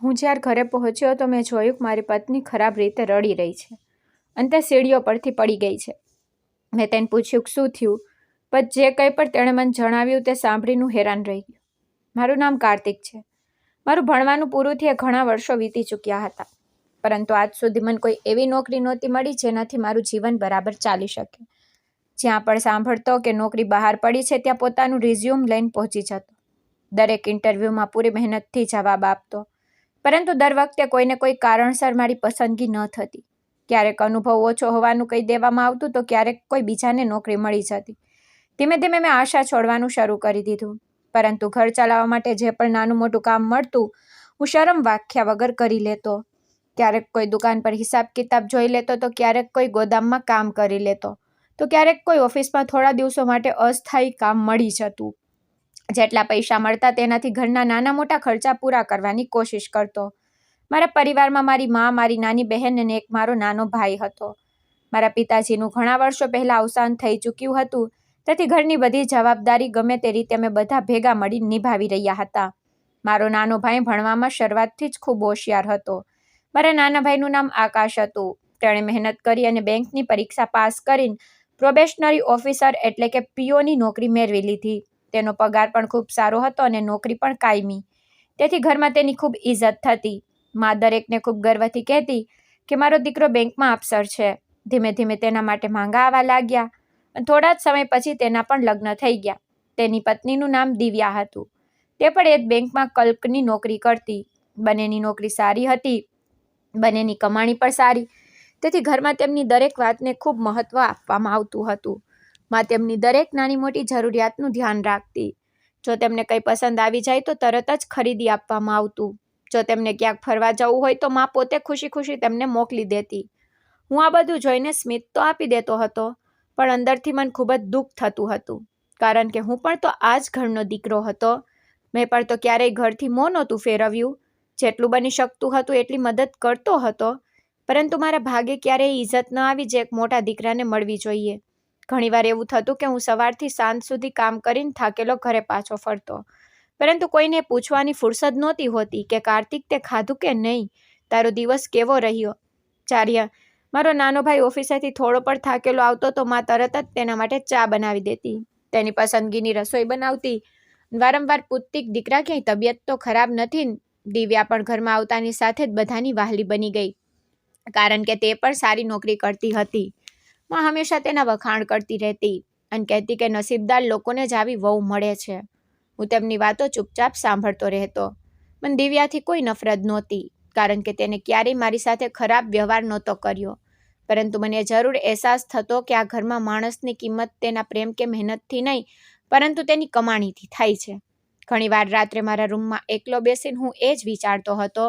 હું જ્યારે ઘરે પહોંચ્યો તો મેં જોયું કે મારી પત્ની ખરાબ રીતે રડી રહી છે અને તે સીડીઓ પરથી પડી ગઈ છે. મેં તેને પૂછ્યું કે શું થયું, પણ જે કંઈ પણ તેણે મને જણાવ્યું તે સાંભળીને હેરાન રહી ગયું. મારું નામ કાર્તિક છે. મારું ભણવાનું પૂરું થયે ઘણા વર્ષો વીતી ચૂક્યા હતા, પરંતુ આજ સુધી મને કોઈ એવી નોકરી નહોતી મળી જેનાથી મારું જીવન બરાબર ચાલી શકે. જ્યાં પણ સાંભળતો કે નોકરી બહાર પડી છે ત્યાં પોતાનું રિઝ્યુમ લઈને પહોંચી જતો. દરેક ઇન્ટરવ્યૂમાં પૂરી મહેનતથી જવાબ આપતો, પરંતુ દર વખતે કોઈને કોઈ કારણસર મારી પસંદગી ન થતી. ક્યારેક અનુભવ ઓછો હોવાનું કહી દેવામાં આવતું તો ક્યારેક કોઈ બીજાને નોકરી મળી જતી. ધીમે ધીમે મેં આશા છોડવાનું શરૂ કરી દીધું, પરંતુ ઘર ચલાવવા માટે જે પણ નાનું મોટું કામ મળતું હું શરમ વાખ્યા વગર કરી લેતો. ક્યારેક કોઈ દુકાન પર હિસાબ કિતાબ જોઈ લેતો તો ક્યારેક કોઈ ગોદામમાં કામ કરી લેતો તો ક્યારેક કોઈ ઓફિસમાં થોડા દિવસો માટે અસ્થાયી કામ મળી જતું. જેટલા પૈસા મળતા તેનાથી ઘરના નાના મોટા ખર્ચા પૂરા કરવાની કોશિશ કરતો. મારા પરિવારમાં મારી મા, મારી નાની બહેન અને એક મારો નાનો ભાઈ હતો. મારા પિતાજીનું ઘણા વર્ષો પહેલાં અવસાન થઈ ચૂક્યું હતું, તેથી ઘરની બધી જવાબદારી ગમે તે રીતે અમે બધા ભેગા મળી નિભાવી રહ્યા હતા. મારો નાનો ભાઈ ભણવામાં શરૂઆતથી જ ખૂબ હોશિયાર હતો. મારા નાના ભાઈનું નામ આકાશ હતું. તેણે મહેનત કરી અને બેંકની પરીક્ષા પાસ કરીને પ્રોબેશનરી ઓફિસર એટલે કે પીઓની નોકરી મેળવી લીધી. તેનો પગાર પણ ખૂબ સારો હતો અને નોકરી પણ કાયમી, તેથી ઘરમાં તેની ખૂબ ઇજ્જત થતી. મા દરેકને ખૂબ ગર્વથી કહેતી કે મારો દીકરો બેંકમાં અફસર છે. ધીમે ધીમે તેના માટે માંગા આવવા લાગ્યા અને થોડા જ સમય પછી તેના પણ લગ્ન થઈ ગયા. તેની પત્નીનું નામ દિવ્યા હતું. તે પણ એ જ બેંકમાં ક્લર્કની નોકરી કરતી. બંનેની નોકરી સારી હતી, બંનેની કમાણી પણ સારી, તેથી ઘરમાં તેમની દરેક વાતને ખૂબ મહત્ત્વ આપવામાં આવતું હતું. મા તેમની દરેક નાની મોટી જરૂરિયાતનું ધ્યાન રાખતી. જો તેમને કંઈ પસંદ આવી જાય તો તરત જ ખરીદી આપવામાં આવતું. જો તેમને ક્યાંક ફરવા જવું હોય તો મા પોતે ખુશી ખુશી તેમને મોકલી દેતી. હું આ બધું જોઈને સ્મિત તો આપી દેતો હતો, પણ અંદરથી મને ખૂબ જ દુઃખ થતું હતું, કારણ કે હું પણ તો આ જ ઘરનો દીકરો હતો. મેં પણ તો ક્યારેય ઘરથી મોં નહોતું ફેરવ્યું. જેટલું બની શકતું હતું એટલી મદદ કરતો હતો, પરંતુ મારા ભાગે ક્યારેય ઇજ્જત ન આવી જે એક મોટા દીકરાને મળવી જોઈએ. ઘણીવાર એવું થતું કે હું સવારથી સાંજ સુધી કામ કરીને થાકેલો ઘરે પાછો ફરતો, પરંતુ કોઈને પૂછવાની ફુરસદ નહોતી હોતી કે કાર્તિક તે ખાધું કે નહીં, તારો દિવસ કેવો રહ્યો. ચાર્ય મારો નાનો ભાઈ ઓફિસેથી થોડો પણ થાકેલો આવતો તો મા તરત જ તેના માટે ચા બનાવી દેતી, તેની પસંદગીની રસોઈ બનાવતી. વારંવાર પૂછતી દીકરા ક્યાંય તબિયત તો ખરાબ નથી. દિવ્યા પણ ઘરમાં આવતાની સાથે જ બધાની વહાલી બની ગઈ, કારણ કે તે પણ સારી નોકરી કરતી હતી. મા હંમેશા તેના વખાણ કરતી રહેતી અને કહેતી કે નસીબદાર લોકોને જ આવી વહુ મળે છે. હું તેમની વાતો ચૂપચાપ સાંભળતો રહેતો. મને દિવ્યાથી કોઈ નફરત નહોતી, કારણ કે તેને ક્યારેય મારી સાથે ખરાબ વ્યવહાર નહોતો કર્યો, પરંતુ મને જરૂર અહેસાસ થતો કે આ ઘરમાં માણસની કિંમત તેના પ્રેમ કે મહેનતથી નહીં, પરંતુ તેની કમાણીથી થાય છે. ઘણીવાર રાત્રે મારા રૂમમાં એકલો બેસીને હું એ જ વિચારતો હતો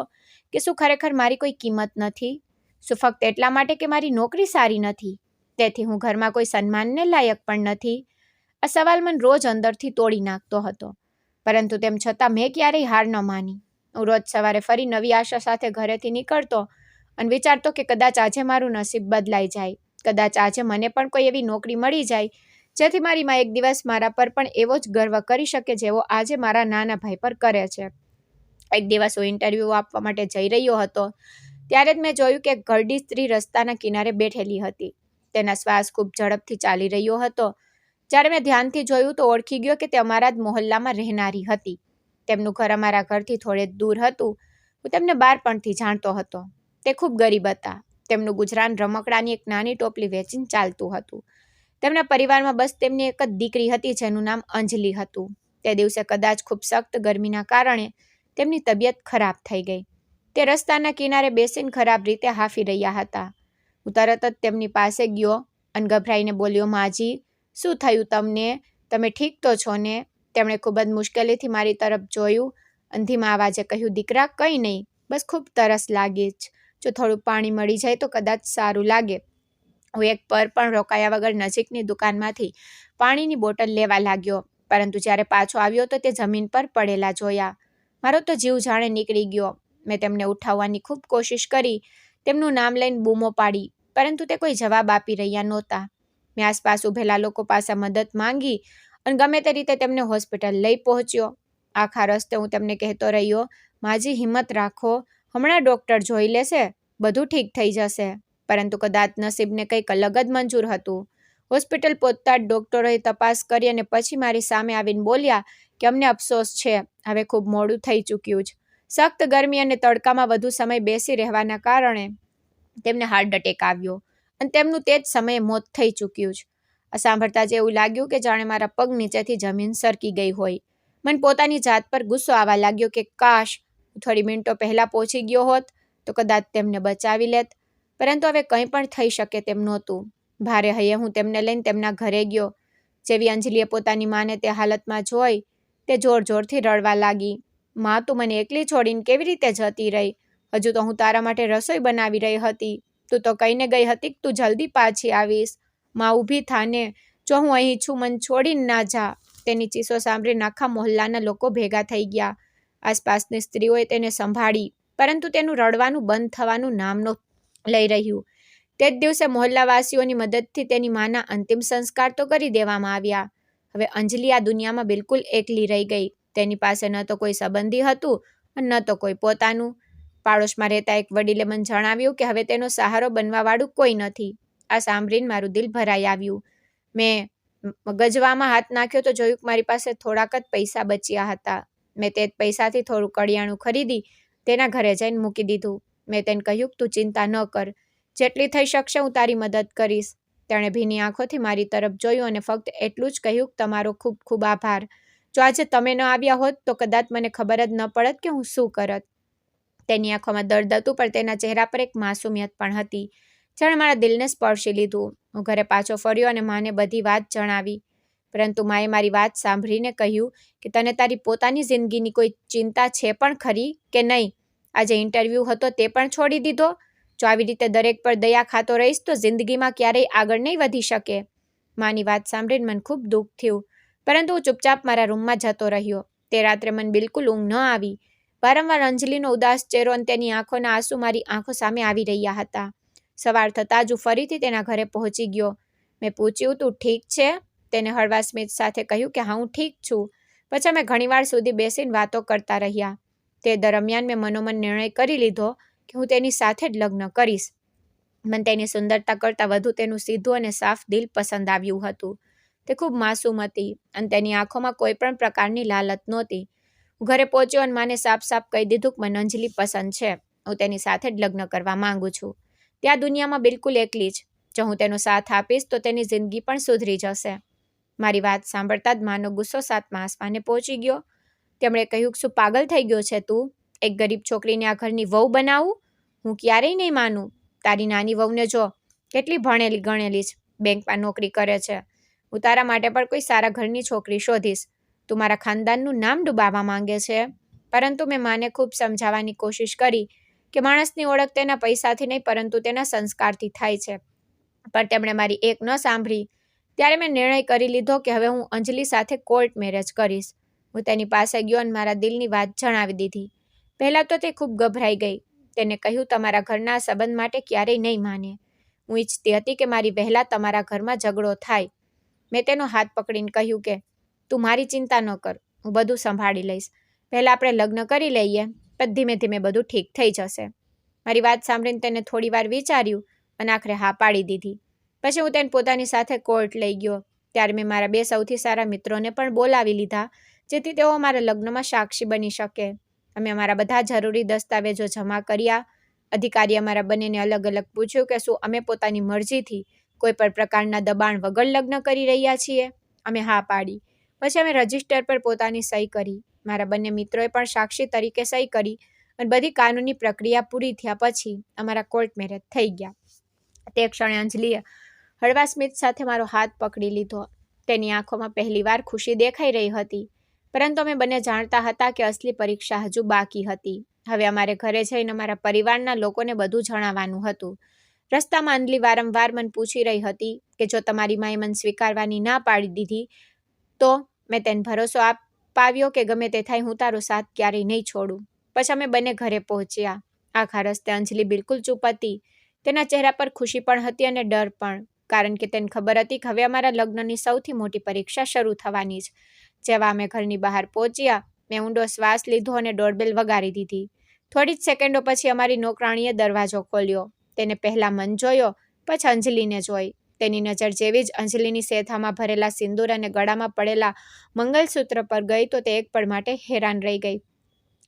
કે શું ખરેખર મારી કોઈ કિંમત નથી? શું ફક્ત એટલા માટે કે મારી નોકરી સારી નથી, તેથી હું ઘરમાં કોઈ સન્માનને લાયક પણ નથી? આ સવાલ મને રોજ અંદરથી તોડી નાખતો હતો, પરંતુ તેમ છતાં મેં ક્યારેય હાર ન માની. હું રોજ સવારે ફરી નવી આશા સાથે ઘરેથી નીકળતો અને વિચારતો કે કદાચ આજે મારું નસીબ બદલાઈ જાય, કદાચ આજે મને પણ કોઈ એવી નોકરી મળી જાય જેથી મારી મા એક દિવસ મારા પર પણ એવો જ ગર્વ કરી શકે જેવો આજે મારા નાના ભાઈ પર કરે છે. એક દિવસ હું ઇન્ટરવ્યૂ આપવા માટે જઈ રહ્યો હતો, ત્યારે જ મેં જોયું કે એક ઘરડી સ્ત્રી રસ્તાના કિનારે બેઠેલી હતી. તેના શ્વાસ ખૂબ ઝડપથી ચાલી રહ્યો હતો. જ્યારે મેં ધ્યાનથી જોયું તો ઓળખી ગયો કે તે અમારા જ મોહલ્લામાં રહેનારી હતી. તેમનું ઘર અમારા ઘરથી થોડે દૂર હતું. હું તેમને બાળપણથી જાણતો હતો. તે ખૂબ ગરીબ હતા. તેમનું ગુજરાન રમકડાની એક નાની ટોપલી વેચીને ચાલતું હતું. તેમના પરિવારમાં બસ તેમની એક જ દીકરી હતી જેનું નામ અંજલિ હતું. તે દિવસે કદાચ ખૂબ સખ્ત ગરમીના કારણે તેમની તબિયત ખરાબ થઈ ગઈ. તે રસ્તાના કિનારે બેસીને ખરાબ રીતે હાંફી રહ્યા હતા. હું તરત જ તેમની પાસે ગયો અને ગભરાઈને બોલ્યો, માજી, શું થયું તમને? તમે ઠીક તો છો ને? તેમણે ખૂબ જ મુશ્કેલીથી મારી તરફ જોયું અને ધીમા અવાજે કહ્યું, દીકરા, કંઈ નહીં, બસ ખૂબ તરસ લાગી જ. જો થોડું પાણી મળી જાય તો કદાચ સારું લાગે. હું એક પર પણ રોકાયા વગર નજીકની દુકાનમાંથી પાણીની બોટલ લેવા લાગ્યો, પરંતુ જ્યારે પાછો આવ્યો તો તે જમીન પર પડેલા જોયા. મારો તો જીવ જાણે નીકળી ગયો. મેં તેમને ઉઠાવવાની ખૂબ કોશિશ કરી, તેમનું નામ લઈને બૂમો પાડી, પરંતુ તે કોઈ જવાબ આપી રહ્યા નહોતા. મેં આસપાસ ઊભેલા લોકો પાસે મદદ માંગી અને ગમે તે રીતે તેમને હોસ્પિટલ લઈ પહોંચ્યો. આખા રસ્તે હું તેમને કહેતો રહ્યો, માજી હિંમત રાખો, હમણાં ડૉક્ટર જોઈ લેશે, બધું ઠીક થઈ જશે. પરંતુ કદાચ નસીબને કંઈક અલગ જ મંજૂર હતું. હોસ્પિટલ પહોંચતા જ ડૉક્ટરોએ તપાસ કરી અને પછી મારી સામે આવીને બોલ્યા કે અમને અફસોસ છે, હવે ખૂબ મોડું થઈ ચૂક્યું છે. સખ્ત ગરમી અને તડકામાં વધુ સમય બેસી રહેવાના કારણે તેમને હાર્ટ એટેક આવ્યો અને તેમનું તે જ સમયે મોત થઈ ચૂક્યું છે. આ સાંભળતા જ એવું લાગ્યું કે જાણે મારા પગ નીચેથી જમીન સરકી ગઈ હોય. મને પોતાની જાત પર ગુસ્સો આવવા લાગ્યો કે કાશ હું થોડી મિનિટો પહેલાં પહોંચી ગયો હોત તો કદાચ તેમને બચાવી લેત. પરંતુ હવે કંઈ પણ થઈ શકે તેમ નહોતું. ભારે હૈયે હું તેમને લઈને તેમના ઘરે ગયો. જેવી અંજલિએ પોતાની માને તે હાલતમાં જોઈ તે જોર જોરથી રડવા લાગી. માં, તું મને એકલી છોડીને કેવી રીતે જતી રહી? હજુ તો હું તારા માટે રસોઈ બનાવી રહી હતી. તું તો કહીને ગઈ હતી કે તું જલ્દી પાછી આવીશ. માં, ઊભી થાને, જો હું અહીં છું, મને છોડીને ના જા. તેની ચીસો સાંભળીને આખા મોહલ્લાના લોકો ભેગા થઈ ગયા. આસપાસની સ્ત્રીઓએ તેને સંભાળી, પરંતુ તેનું રડવાનું બંધ થવાનું નામ નહોતું લઈ રહ્યું. તે જ દિવસે મોહલ્લાવાસીઓની મદદથી તેની માના અંતિમ સંસ્કાર તો કરી દેવામાં આવ્યા. હવે અંજલિ આ દુનિયામાં બિલકુલ એકલી રહી ગઈ. તેની પાસે ન તો કોઈ સંબંધી હતું અને ન તો કોઈ પોતાનું. પાડોશમાં રહેતા એક વડીલે મને જણાવ્યું કે હવે તેનો સહારો બનવાવાળું કોઈ નથી. આ સાંભળીને મારું દિલ ભરાઈ આવ્યું. મેં ગજવામાં હાથ નાખ્યો તો જોયું કે મારી પાસે થોડાક જ પૈસા બચ્યા હતા. મેં તે જ પૈસાથી થોડું કડિયાણું ખરીદી તેના ઘરે જઈને મૂકી દીધું. મેં તેને કહ્યું કે તું ચિંતા ન કર, જેટલી થઈ શકશે હું તારી મદદ કરીશ. તેણે ભીની આંખોથી મારી તરફ જોયું અને ફક્ત એટલું જ કહ્યું કે તમારો ખૂબ ખૂબ આભાર. જો આજે તમે ન આવ્યા હોત તો કદાચ મને ખબર જ ન પડત કે હું શું કરત. તેની આંખોમાં દર્દ હતું, પણ તેના ચહેરા પર એક માસુમિયત પણ હતી. જેણે મારા દિલને સ્પર્શી લીધું. હું ઘરે પાછો ફર્યો અને માને બધી વાત જણાવી. પરંતુ માએ મારી વાત સાંભળીને કહ્યું કે તને તારી પોતાની જિંદગીની કોઈ ચિંતા છે પણ ખરી કે નહીં? આજે ઇન્ટરવ્યૂ હતો તે પણ છોડી દીધો? જો આવી રીતે દરેક પર દયા ખાતો રહીશ તો જિંદગીમાં ક્યારેય આગળ નહીં વધી શકે. માની વાત સાંભળીને મને ખૂબ દુઃખ થયું, પરંતુ હું ચૂપચાપ મારા રૂમમાં જતો રહ્યો. તે રાત્રે મને બિલકુલ ઊંઘ ન આવી. વારંવાર અંજલિનો ઉદાસ ચહેરો અને તેની આંખોના આંસુ મારી આંખો સામે આવી રહ્યા હતા. સવાર થતાં જ હું ફરીથી તેના ઘરે પહોંચી ગયો. મેં પૂછ્યું, તું ઠીક છે? તેને હળવા સ્મિત સાથે કહ્યું કે હા, હું ઠીક છું. પછી અમે ઘણીવાર સુધી બેસીને વાતો કરતા રહ્યા. તે દરમિયાન મેં મનોમન નિર્ણય કરી લીધો કે હું તેની સાથે જ લગ્ન કરીશ. મને તેની સુંદરતા કરતાં વધુ તેનું સીધું અને સાફ દિલ પસંદ આવ્યું હતું. તે ખૂબ માસૂમ હતી અને તેની આંખોમાં કોઈ પણ પ્રકારની લાલચ નહોતી. હું ઘરે પહોંચ્યો અને માને સાફ સાફ કહી દીધું કે મને અંજલિ પસંદ છે. હું તેની સાથે જ લગ્ન કરવા માંગુ છું. ત્યાં દુનિયામાં બિલકુલ એકલી જ. જો હું તેનો સાથ આપીશ તો તેની જિંદગી પણ સુધરી જશે. મારી વાત સાંભળતા જ માનો ગુસ્સો સાતમા આસમાને પહોંચી ગયો. તેમણે કહ્યું કે શું પાગલ થઈ ગયો છે તું? એક ગરીબ છોકરીને આ ઘરની વહુ બનાવું? હું ક્યારેય નહીં માનું. તારી નાની વહુને જો, કેટલી ભણેલી ગણેલી છે, બેંકમાં નોકરી કરે છે. હું તારા માટે પણ કોઈ સારા ઘરની છોકરી શોધીશ. તું મારા ખાનદાનનું નામ ડૂબાવવા માંગે છે. પરંતુ મેં માને ખૂબ સમજાવવાની કોશિશ કરી કે માણસની ઓળખ તેના પૈસાથી નહીં પરંતુ તેના સંસ્કારથી થાય છે. પણ તેમણે મારી એક ન સાંભળી. ત્યારે મેં નિર્ણય કરી લીધો કે હવે હું અંજલિ સાથે કોર્ટ મેરેજ કરીશ. હું તેની પાસે ગયો અને મારા દિલની વાત જણાવી દીધી. પહેલાં તો તે ખૂબ ગભરાઈ ગઈ. તેને કહ્યું, તમારા ઘરના સંબંધ માટે ક્યારેય નહીં માને. હું ઈચ્છતી હતી કે મારી વહેલા તમારા ઘરમાં ઝઘડો થાય. મેં તેનો હાથ પકડીને કહ્યું કે તું મારી ચિંતા ન કર, હું બધું સંભાળી લઈશ. પહેલાં આપણે લગ્ન કરી લઈએ, પછી ધીમે ધીમે બધું ઠીક થઈ જશે. મારી વાત સાંભળીને તેને થોડી વાર વિચાર્યું અને આખરે હા પાડી દીધી. પછી હું તેને પોતાની સાથે કોર્ટ લઈ ગયો. ત્યારે મેં મારા 2 સૌથી સારા મિત્રોને પણ બોલાવી લીધા, જેથી તેઓ મારા લગ્નમાં સાક્ષી બની શકે. અમે અમારા બધા જરૂરી દસ્તાવેજો જમા કર્યા. અધિકારીએ અમારા બંનેને અલગ અલગ પૂછ્યું કે શું અમે પોતાની મરજીથી કોઈ પણ પ્રકારના દબાણ વગર લગ્ન કરી રહ્યા છીએ. અમે હા પાડી. પછી અમે રજિસ્ટર પર પોતાની સહી કરી. મારા બંને મિત્રોએ પણ સાક્ષી તરીકે સહી કરી અને બધી કાનૂની પ્રક્રિયા પૂરી થયા પછી અમારા કોર્ટ મેરેજ થઈ ગયા. તે ક્ષણે અંજલિએ હળવા સ્મિત સાથે મારો હાથ પકડી લીધો. તેની આંખોમાં પહેલીવાર ખુશી દેખાઈ રહી હતી. પરંતુ અમે બંને જાણતા હતા કે અસલી પરીક્ષા હજુ બાકી હતી. હવે અમારે ઘરે જઈને અમારા પરિવારના લોકોને બધું જણાવવાનું હતું. રસ્તામાં અંજલિ વારંવાર મને પૂછી રહી હતી કે જો તમારી માએ મને સ્વીકારવાની ના પાડી દીધી તો મેં તેને ભરોસો અપાવ્યો કે ગમે તે થાય હું તારો સાથ ક્યારેય નહીં છોડું. પછી અમે બંને ઘરે પહોંચ્યા. આખા રસ્તે અંજલિ બિલકુલ ચૂપ હતી. તેના ચહેરા પર ખુશી પણ હતી અને ડર પણ, કારણ કે તેને ખબર હતી કે હવે અમારા લગ્નની સૌથી મોટી પરીક્ષા શરૂ થવાની છે. જેવા અમે ઘરની બહાર પહોંચ્યા મેં ઊંડો શ્વાસ લીધો અને ડોરબેલ વગાડી દીધી. થોડી જ સેકન્ડો પછી અમારી નોકરાણીએ દરવાજો ખોલ્યો. તેને પહેલા મન જોયો, પછી અંજલિને જોઈ. તેની નજર જેવી જ અંજલિની સેથામાં ભરેલા સિંદૂર અને ગળામાં પડેલા મંગલસૂત્ર પર ગઈ તો તે એક પળ માટે હેરાન રહી ગઈ,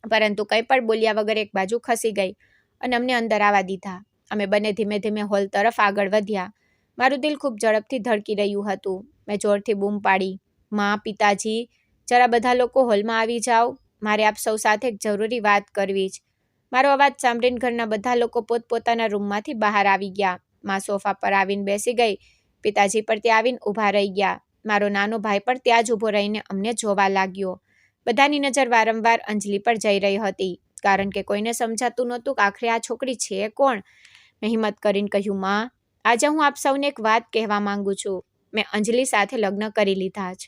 પરંતુ કંઈ પણ બોલ્યા વગર એક બાજુ ખસી ગઈ અને અમને અંદર આવવા દીધા. અમે બંને ધીમે ધીમે હોલ તરફ આગળ વધ્યા. મારું દિલ ખૂબ ઝડપથી ધડકી રહ્યું હતું. મેં જોરથી બૂમ પાડી, માં, પિતાજી, જરા બધા લોકો હોલમાં આવી જાઓ, મારે આપ સૌ સાથે એક જરૂરી વાત કરવી છે. મારો અવાજ સાંભળીને ઘરના બધા લોકો પોતપોતાના રૂમમાંથી બહાર આવી ગયા. માં સોફા પર આવીને બેસી ગઈ. પિતાજી પર ત્યાં આવીને ઊભા રહી ગયા. મારો નાનો ભાઈ પણ ત્યાં જ ઊભો રહીને અમને જોવા લાગ્યો. બધાની નજર વારંવાર અંજલિ પર જઈ રહી હતી, કારણ કે કોઈને સમજાતું નહોતું કે આખરે આ છોકરી છે કોણ. મેં હિંમત કરીને કહ્યું, માં, આજે હું આપ સૌને એક વાત કહેવા માંગુ છું. મેં અંજલિ સાથે લગ્ન કરી લીધા છે.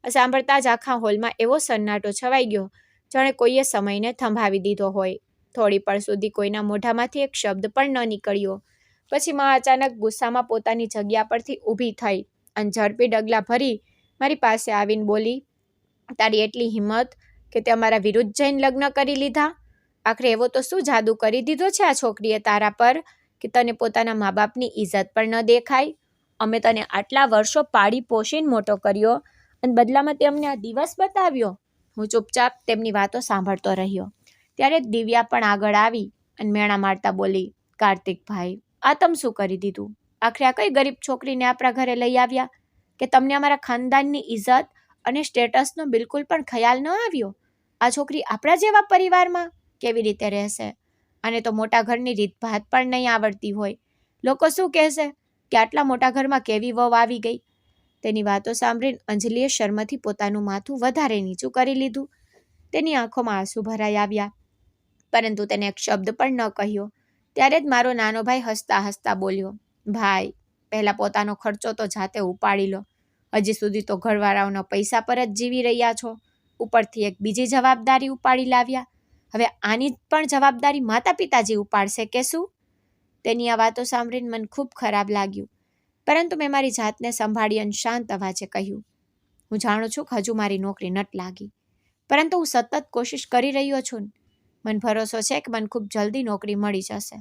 સાંભળતા જ આખા હોલમાં એવો સન્નાટો છવાઈ ગયો, જાણે કોઈએ સમયને થંભાવી દીધો હોય. થોડી પળ સુધી કોઈના મોઢામાંથી એક શબ્દ પણ ન નીકળ્યો. પછી માં અચાનક ગુસ્સામાં પોતાની જગ્યા પરથી ઊભી થઈ અને ઝડપી ડગલા ભરી મારી પાસે આવીને બોલી, તારી એટલી હિંમત કે તે અમારા વિરુદ્ધ જઈને લગ્ન કરી લીધા? આખરે એવો તો શું જાદુ કરી દીધો છે આ છોકરીએ તારા પર કે તને પોતાના મા બાપની ઇજ્જત પણ ન દેખાય? અમે તને આટલા વર્ષો પાળી પોષીને મોટો કર્યો અને બદલામાં તે અમને આ દિવસ બતાવ્યો. હું ચૂપચાપ તેમની વાતો સાંભળતો રહ્યો. ત્યારે દિવ્યા પણ આગળ આવી અને મેણા મારતા બોલી, કાર્તિકભાઈ, આ તમે શું કરી દીધું? આખરે આ કઈ ગરીબ છોકરીને આપણા ઘરે લઈ આવ્યા કે તમને અમારા ખાનદાનની ઇજ્જત અને સ્ટેટસનો બિલકુલ પણ ખ્યાલ ન આવ્યો? આ છોકરી આપણા જેવા પરિવારમાં કેવી રીતે રહેશે? અને તો મોટા ઘરની રીતભાત પણ નહીં આવડતી હોય. લોકો શું કહેશે કે આટલા મોટા ઘરમાં કેવી વહુ આવી ગઈ? તેની વાતો સાંભળીને અંજલિએ શર્મથી પોતાનું માથું વધારે નીચું કરી લીધું. તેની આંખોમાં આંસુ ભરાઈ આવ્યા, પરંતુ તેને એક શબ્દ પણ ન કહ્યો. ત્યારે જ મારો નાનો ભાઈ હસતા હસતા બોલ્યો, ભાઈ, પહેલા પોતાનો ખર્ચો તો જાતે ઉપાડી લો. હજી સુધી તો ઘરવાળાઓના પૈસા પર જ જીવી રહ્યા છો. ઉપરથી એક બીજી જવાબદારી ઉપાડી લાવ્યા. હવે આની પણ જવાબદારી માતા પિતાજી ઉપાડશે કે શું? તેની આ વાતો સાંભળીને મને ખૂબ ખરાબ લાગ્યું, પરંતુ મેં મારી જાતને સંભાળી અને શાંત અવાજે કહ્યું, હું જાણું છું કે હજુ મારી નોકરી નટ લાગી, પરંતુ હું સતત કોશિશ કરી રહ્યો છું. મને ભરોસો છે કે મને ખૂબ જલ્દી નોકરી મળી જશે.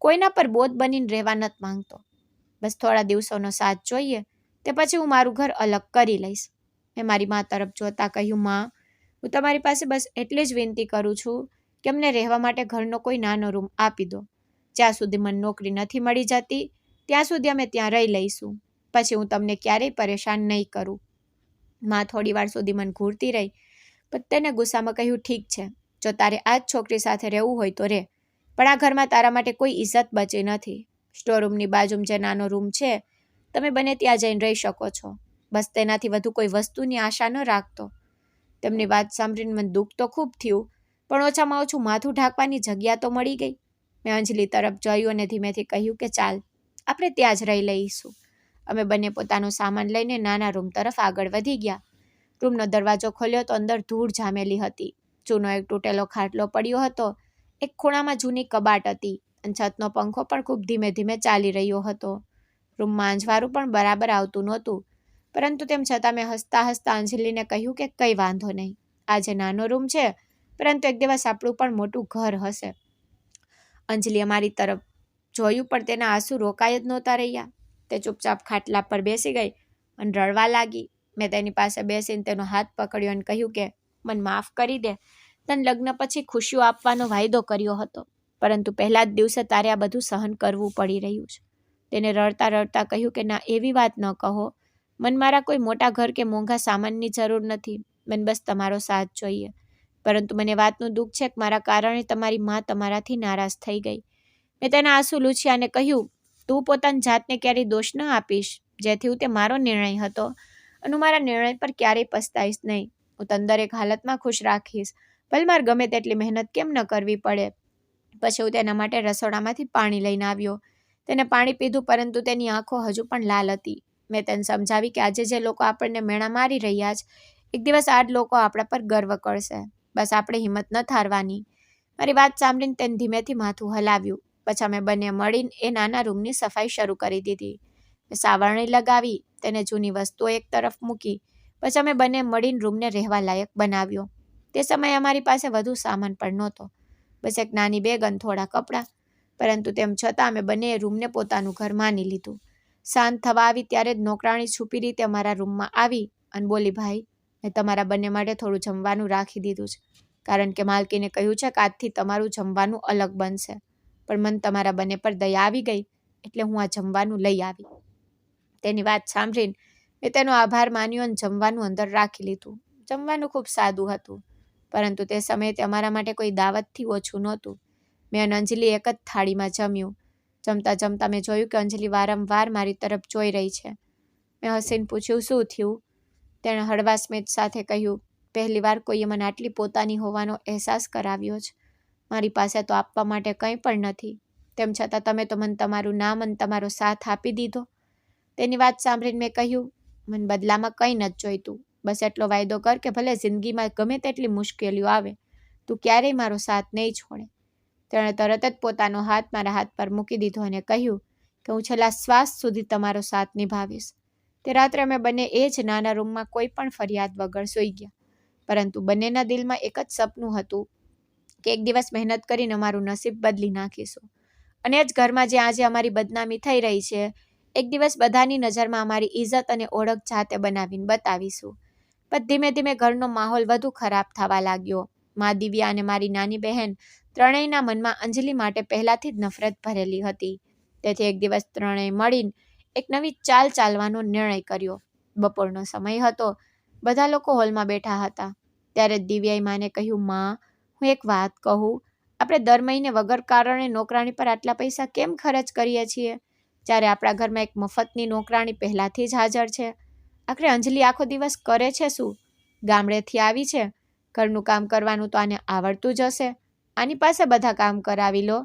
કોઈના પર બોજ બનીને રહેવા નથી માંગતો. બસ થોડા દિવસોનો સાથ જોઈએ, તે પછી હું મારું ઘર અલગ કરી લઈશ. મેં મારી મા તરફ જોતા કહ્યું, માં, હું તમારી પાસે બસ એટલી જ વિનંતી કરું છું કે અમને રહેવા માટે ઘરનો કોઈ નાનો રૂમ આપી દો. જ્યાં સુધી મને નોકરી નથી મળી જતી ત્યાં સુધી અમે ત્યાં રહી લઈશું. પછી હું તમને ક્યારેય પરેશાન નહીં કરું. માં થોડી વાર સુધી મને ઘૂરતી રહી, પણ તેને ગુસ્સામાં કહ્યું, ઠીક છે, જો તારે આ જ છોકરી સાથે રહેવું હોય તો રહે, પણ આ ઘરમાં તારા માટે કોઈ ઇજ્જત બચી નથી. સ્ટોરરૂમની બાજુમાં જે નાનો રૂમ છે, તમે બંને ત્યાં જઈને રહી શકો છો. બસ તેનાથી વધુ કોઈ વસ્તુની આશા ન રાખતો. તેમની વાત સાંભળીને મને દુઃખ તો ખૂબ થયું, પણ ઓછામાં ઓછું માથું ઢાંકવાની જગ્યા તો મળી ગઈ. મેં અંજલિ તરફ જોયું અને ધીમેથી કહ્યું કે ચાલ, આપણે ત્યાં જ રહી લઈશું. અમે બંને પોતાનો સામાન લઈને નાના રૂમ તરફ આગળ વધી ગયા. રૂમનો દરવાજો ખોલ્યો તો અંદર ધૂળ જામેલી હતી. જૂનો એક તૂટેલો ખાટલો પડ્યો હતો. એક ખૂણામાં જૂની કબાટ હતી અને છતનો પંખો પણ ખૂબ ધીમે ધીમે ચાલી રહ્યો હતો. રૂમમાં અંજવાળું પણ બરાબર આવતું નહોતું, પરંતુ તેમ છતાં મેં હસતા હસતા અંજલિને કહ્યું કે કંઈ વાંધો નહીં, આજે નાનો રૂમ છે, પરંતુ એક દિવસ આપણું પણ મોટું ઘર હશે. અંજલિએ મારી તરફ જોયું, પણ તેના આંસુ રોકાઈ જ નહોતા રહ્યા. તે ચૂપચાપ ખાટલા પર બેસી ગઈ અને રડવા લાગી. મેં તેની પાસે બેસીને તેનો હાથ પકડ્યો અને કહ્યું કે મને માફ કરી દે. તને લગ્ન પછી ખુશીઓ આપવાનો વાયદો કર્યો હતો, પરંતુ પહેલા જ દિવસે તારે આ બધું સહન કરવું પડી રહ્યું છે. તેને રડતા રડતા કહ્યું કે ના, એવી વાત ન કહો. મને મારા કોઈ મોટા ઘર કે મોંઘા સામાનની જરૂર નથી. મને બસ તમારો સાથ જોઈએ. પરંતુ મને વાતનું દુઃખ છે કે મારા કારણે તમારી માં તમારાથી નારાજ થઈ ગઈ. મેં તેના આંસુ લૂછ્યા અને કહ્યું, તું પોતાની જાતને ક્યારેય દોષ ન આપીશ. જેથી હું તે મારો નિર્ણય હતો અને હું મારા નિર્ણય પર ક્યારેય પસ્તાઈશ નહીં. હું તને દરેક હાલતમાં ખુશ રાખીશ, ભલે મારે ગમે તેટલી મહેનત કેમ ન કરવી પડે. પછી હું તેના માટે રસોડામાંથી પાણી લઈને આવ્યો. તેને પાણી પીધું, પરંતુ તેની આંખો હજુ પણ લાલ હતી. મેં તેને સમજાવી કે આજે જે લોકો આપણને મેણા મારી રહ્યા છે, એક દિવસ આ જ લોકો આપણા પર ગર્વ કરશે. બસ આપણે હિંમત ન હારવાની. મારી વાત સાંભળીને તેને ધીમેથી માથું હલાવ્યું. પછી અમે બંને મળીને એ નાના રૂમની સફાઈ શરૂ કરી દીધી. સાવરણી લગાવી, તેને જૂની વસ્તુઓ એક તરફ મૂકી. પછી અમે બંને મળીને રૂમને રહેવા લાયક બનાવ્યો. તે સમયે અમારી પાસે વધુ સામાન પણ નહોતો, બસ એક નાની બેગ અને થોડા કપડાં. પરંતુ તેમ છતાં અમે બંનેએ રૂમને પોતાનું ઘર માની લીધું. સાંજ થવા આવી ત્યારે જ નોકરાણી છુપી રીતે અમારા રૂમમાં આવી અને બોલી, ભાઈ, મેં તમારા બંને માટે થોડું જમવાનું રાખી દીધું છે, કારણ કે માલકીને કહ્યું છે કે આજથી તમારું જમવાનું અલગ બનશે. પણ મને તમારા બંને પર દયા આવી ગઈ એટલે હું આ જમવાનું લઈ આવી. તેની વાત સાંભળીને મેં તેનો આભાર માન્યો અને જમવાનું અંદર રાખી લીધું. જમવાનું ખૂબ સાદું હતું, પરંતુ તે સમયે તે અમારા માટે કોઈ દાવતથી ઓછું નહોતું. મેં અને અંજલિ એક જ થાળીમાં જમ્યું. જમતા જમતા મેં જોયું કે અંજલિ વારંવાર મારી તરફ જોઈ રહી છે. મેં હસીને પૂછ્યું, શું થયું? તેણે હળવા સ્મિત સાથે કહ્યું, પહેલીવાર કોઈએ મને આટલી પોતાની હોવાનો અહેસાસ કરાવ્યો છે. મારી પાસે તો આપવા માટે કંઈ પણ નથી, તેમ છતાં તમે તો મને તમારું નામ અને તમારો સાથ આપી દીધો. તેની વાત સાંભળીને મેં કહ્યું, મને બદલામાં કંઈ નથી જોઈતું. બસ એટલો વાયદો કર કે ભલે જિંદગીમાં ગમે તેટલી મુશ્કેલીઓ આવે, તું ક્યારેય મારો સાથ નહીં છોડે. તેણે તરત જ પોતાનો હાથ મારા હાથ પર મૂકી દીધો અને કહ્યું કે હું છેલ્લા શ્વાસ સુધી તમારો સાથ નિભાવીશ. તે રાત્રે અમે બંને એ જ નાના રૂમમાં કોઈ પણ ફરિયાદ વગર સૂઈ ગયા. પરંતુ બંનેના દિલમાં એક જ સપનું હતું કે એક દિવસ મહેનત કરીને અમારું નસીબ બદલી નાખીશું. અને જ ઘરમાં જે આજે અમારી બદનામી થઈ રહી છે, એક દિવસ બધાની નજરમાં અમારી ઇજ્જત અને ઓળખ જાતે બનાવીને બતાવીશું. પણ ધીમે ધીમે ઘરનો માહોલ વધુ ખરાબ થવા લાગ્યો. મા દિવ્યા અને મારી નાની બહેન ત્રણેયના મનમાં અંજલિ માટે પહેલાથી જ નફરત ભરેલી હતી. તેથી એક દિવસ ત્રણેય મળીને એક નવી ચાલ ચાલવાનો નિર્ણય કર્યો. બપોરનો સમય હતો. બધા લોકો હોલમાં બેઠા હતા. ત્યારે દિવ્યાએ માને કહ્યું, માં, હું એક વાત કહું, આપણે દર મહિને વગર કારણે નોકરાણી પર આટલા પૈસા કેમ ખર્ચ કરીએ છીએ, જ્યારે આપણા ઘરમાં એક મફતની નોકરાણી પહેલાથી જ હાજર છે? આખરે અંજલિ આખો દિવસ કરે છે શું? ગામડેથી આવી છે, ઘરનું કામ કરવાનું તો આને આવડતું જ હશે. આની પાસે બધા કામ કરાવી લો,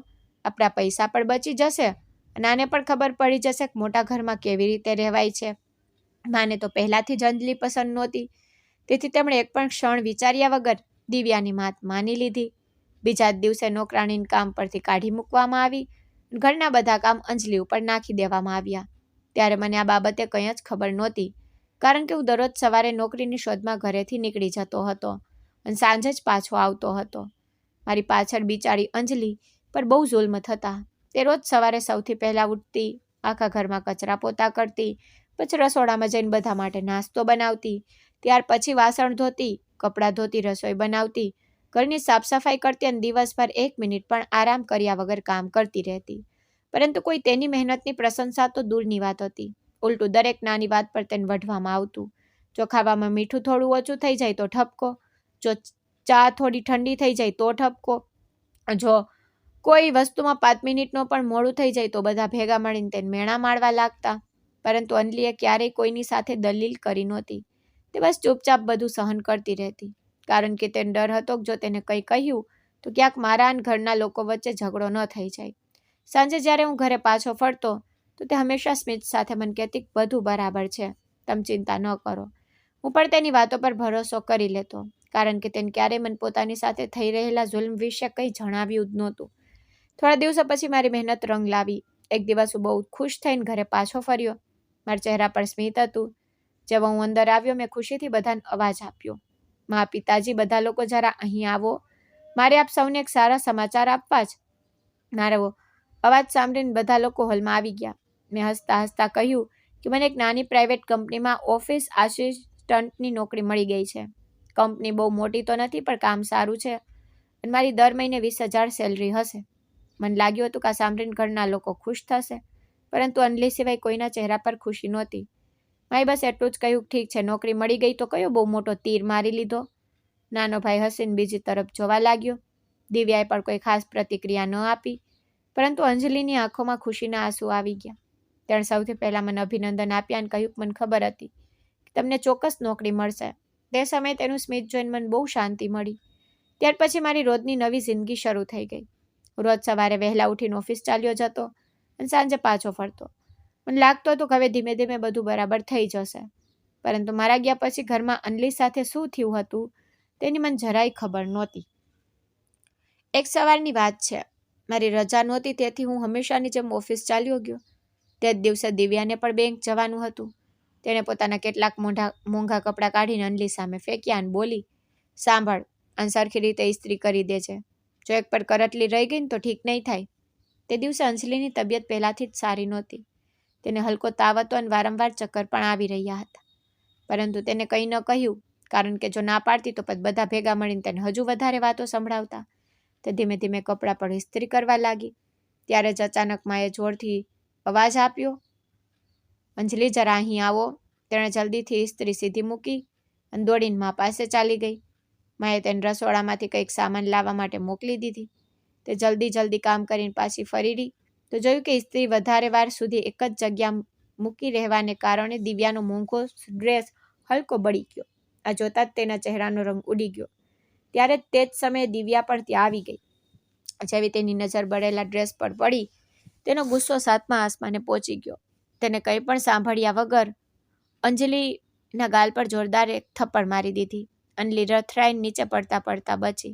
આપણા પૈસા પણ બચી જશે અને આને પણ ખબર પડી જશે કે મોટા ઘરમાં કેવી રીતે રહેવાય છે. માને તો પહેલાથી જ અંજલિ પસંદ નહોતી, તેથી તેમણે એક પણ ક્ષણ વિચાર્યા વગર દિવ્યાની વાત માની લીધી. બીજા જ દિવસે નોકરાણીને કામ પરથી કાઢી મૂકવામાં આવી. ઘરના બધા કામ અંજલિ ઉપર નાખી દેવામાં આવ્યા. ત્યારે મને આ બાબતે કંઈ જ ખબર નહોતી, કારણ કે હું દરરોજ સવારે નોકરીની શોધમાં ઘરેથી નીકળી જતો હતો અને સાંજે જ પાછો આવતો હતો. મારી પાછળ બિચારી અંજલિ પર બહુ જુલ્મ થતા. તે રોજ સવારે સૌથી પહેલાં ઉઠતી, આખા ઘરમાં કચરા પોતા કરતી, પછી રસોડામાં જઈને બધા માટે નાસ્તો બનાવતી, ત્યાર પછી વાસણ ધોતી, કપડાં ધોતી, રસોઈ બનાવતી, ઘરની સાફ સફાઈ કરતી અને દિવસભર 1 મિનિટ પણ આરામ કર્યા વગર કામ કરતી રહેતી. પરંતુ કોઈ તેની મહેનતની પ્રશંસા તો દૂરની વાત હતી. ઉલટું દરેક નાની વાત પર તેને વઢવામાં આવતું. જો ખાવામાં મીઠું થોડું ઓછું થઈ જાય તો ઠપકો, જો ચા થોડી ઠંડી થઈ જાય તો ઠપકો, જો કોઈ વસ્તુમાં 5 મિનિટનો પણ મોડું થઈ જાય તો બધા ભેગા મળીને તેને મેણા મારવા લાગતા. પરંતુ અંજલિએ ક્યારેય કોઈની સાથે દલીલ કરી નહોતી. તે બસ ચૂપચાપ બધું સહન કરતી રહેતી, કારણ કે તેને ડર હતો કે જો તેને કંઈ કહ્યું તો ક્યાંક મારા અને ઘરના લોકો વચ્ચે ઝઘડો ન થઈ જાય. સાંજે જ્યારે હું ઘરે પાછો ફરતો તો તે હંમેશા સ્મિત સાથે મને કહેતી, બધું બરાબર છે, તમે ચિંતા ન કરો. હું પણ તેની વાતો પર ભરોસો કરી લેતો, કારણ કે તેને ક્યારેય મને પોતાની સાથે થઈ રહેલા જુલ્મ વિશે કંઈ જણાવ્યું જ નહોતું. થોડા દિવસો પછી મારી મહેનત રંગ લાવી. એક દિવસ હું બહુ ખુશ થઈને ઘરે પાછો ફર્યો. મારા ચહેરા પર સ્મિત હતું. જેવો હું અંદર આવ્યો, મેં ખુશીથી બધાને અવાજ આપ્યો, મા, પિતાજી, બધા લોકો જરા અહીં આવો, મારે આપ સૌને એક સારા સમાચાર આપવા જ. મારો અવાજ સાંભળીને બધા લોકો હોલમાં આવી ગયા. મેં હસતા હસતા કહ્યું કે મને એક નાની પ્રાઇવેટ કંપનીમાં ઓફિસ આસિસ્ટન્ટની નોકરી મળી ગઈ છે. કંપની બહુ મોટી તો નથી, પણ કામ સારું છે અને મારી દર મહિને 20,000 સેલરી હશે. મને લાગ્યું હતું કે આ સાંભળીને ઘરના લોકો ખુશ થશે, પરંતુ અંજલિ સિવાય કોઈના ચહેરા પર ખુશી નહોતી. માએ બસ એટલું જ કહ્યું, ઠીક છે, નોકરી મળી ગઈ તો કયો બહુ મોટો તીર મારી લીધો. નાનો ભાઈ હસીને બીજી તરફ જોવા લાગ્યો. દિવ્યાએ પણ કોઈ ખાસ પ્રતિક્રિયા ન આપી, પરંતુ અંજલિની આંખોમાં ખુશીના આંસુ આવી ગયા. તેણે સૌથી પહેલાં મને અભિનંદન આપ્યા અને કહ્યું કે મને ખબર હતી કે તમને ચોક્કસ નોકરી મળશે. તે સમયે તેનું સ્મિત જોઈને મને બહુ શાંતિ મળી. ત્યાર પછી મારી રોજની નવી જિંદગી શરૂ થઈ ગઈ. રોજ સવારે વહેલા ઉઠીને ઓફિસ ચાલ્યો જતો અને સાંજે પાછો ફરતો. મને લાગતું હતું કે હવે ધીમે ધીમે બધું બરાબર થઈ જશે. પરંતુ મારા ગયા પછી ઘરમાં અંજલિ સાથે શું થયું હતું તેની મને જરાય ખબર નહોતી. એક સવારની વાત છે. મારી રજા નહોતી, તેથી હું હંમેશાની જેમ ઓફિસ ચાલ્યો ગયો. તે જ દિવસે દિવ્યાને પણ બેંક જવાનું હતું. તેણે પોતાના કેટલાક મોંઘા કપડાં કાઢીને અંજલિ સામે ફેંક્યા અને બોલી, સાંભળ, અને સરખી રીતે ઇસ્ત્રી કરી દેજે. જો એક પર કરટલી રહી ગઈ ને તો ઠીક નહીં થાય. તે દિવસે અંજલિની તબિયત પહેલાંથી જ સારી નહોતી. તેને હલકો તાવ હતો અને વારંવાર ચક્કર પણ આવી રહ્યા હતા. પરંતુ તેને કંઈ ન કહ્યું, કારણ કે જો ના પાડતી તો પછી બધા ભેગા મળીને તેને હજુ વધારે વાતો સંભળાવતા. તે ધીમે ધીમે કપડાં પર ઇસ્ત્રી કરવા લાગી. ત્યારે જ અચાનક માએ જોરથી અવાજ આપ્યો, અંજલિ, જરા અહીં આવો. તેણે જલ્દીથી ઇસ્ત્રી સીધી મૂકી અને દોડીને મા પાસે ચાલી ગઈ. માએ તેને રસોડામાંથી કંઈક સામાન લાવવા માટે મોકલી દીધી. તે જલ્દી કામ કરીને પાછી ફરી રહી તો જોયું કે ઇસ્ત્રી વધારે વાર સુધી એક જ જગ્યા મૂકી રહેવાને કારણે દિવ્યાનો મોંઘો ડ્રેસ હલકો બળી ગયો. આ જોતાં જ તેના ચહેરાનો રંગ ઉડી ગયો. ત્યારે તે જ સમયે દિવ્યા પણ ત્યાં આવી ગઈ. જેવી તેની નજર બળેલા ડ્રેસ પર પડી, તેનો ગુસ્સો સાતમા આસમાને પહોંચી ગયો. તેને કંઈ પણ સાંભળ્યા વગર અંજલિના ગાલ પર જોરદાર એક થપ્પડ મારી દીધી. અંજલિ રથરાઈને નીચે પડતા બચી.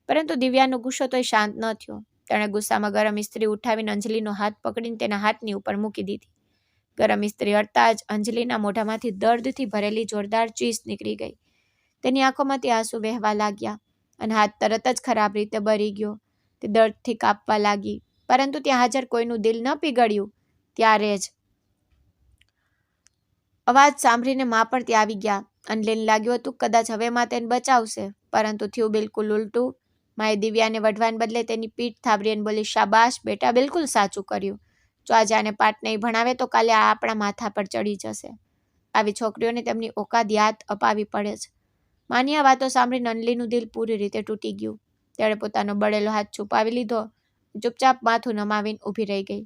પરંતુ દિવ્યાનો ગુસ્સો તોય શાંત ન થયો. તેણે ગુસ્સામાં ગરમ ઇસ્ત્રી ઉઠાવીને અંજલિનો હાથ પકડીને તેના હાથની ઉપર મૂકી દીધી. ગરમ ઇસ્ત્રી અડતા જ અંજલિના મોઢામાંથી દર્દથી ભરેલી જોરદાર ચીસ નીકળી ગઈ. તેની આંખોમાંથી આંસુ વહેવા લાગ્યા અને હાથ તરત જ ખરાબ રીતે બળી ગયો. તે દર્દથી કાપવા લાગી, પરંતુ ત્યાં હાજર કોઈનું દિલ ન પીગળ્યું. ત્યારે જ અવાજ સાંભળીને મા પણ ત્યાં આવી ગયા. અંજલિને લાગ્યું હતું કદાચ હવે મા તેને બચાવશે, પરંતુ થયું બિલકુલ ઉલટું. માએ દિવ્યાને વઢવાને બદલે તેની પીઠ થાબડી અને બોલી, શાબાશ બેટા, બિલકુલ સાચું કર્યું. જો આજે આને પાઠ નહીં ભણાવે તો કાલે આ આપણા માથા પર ચડી જશે. આવી છોકરીઓને તેમની ઓકાત યાદ અપાવી પડે છે. માની આ વાતો સાંભળીને અંજલિનું દિલ પૂરી રીતે તૂટી ગયું. તેણે પોતાનો બળેલો હાથ છુપાવી લીધો, ચૂપચાપ માથું નમાવીને ઊભી રહી ગઈ.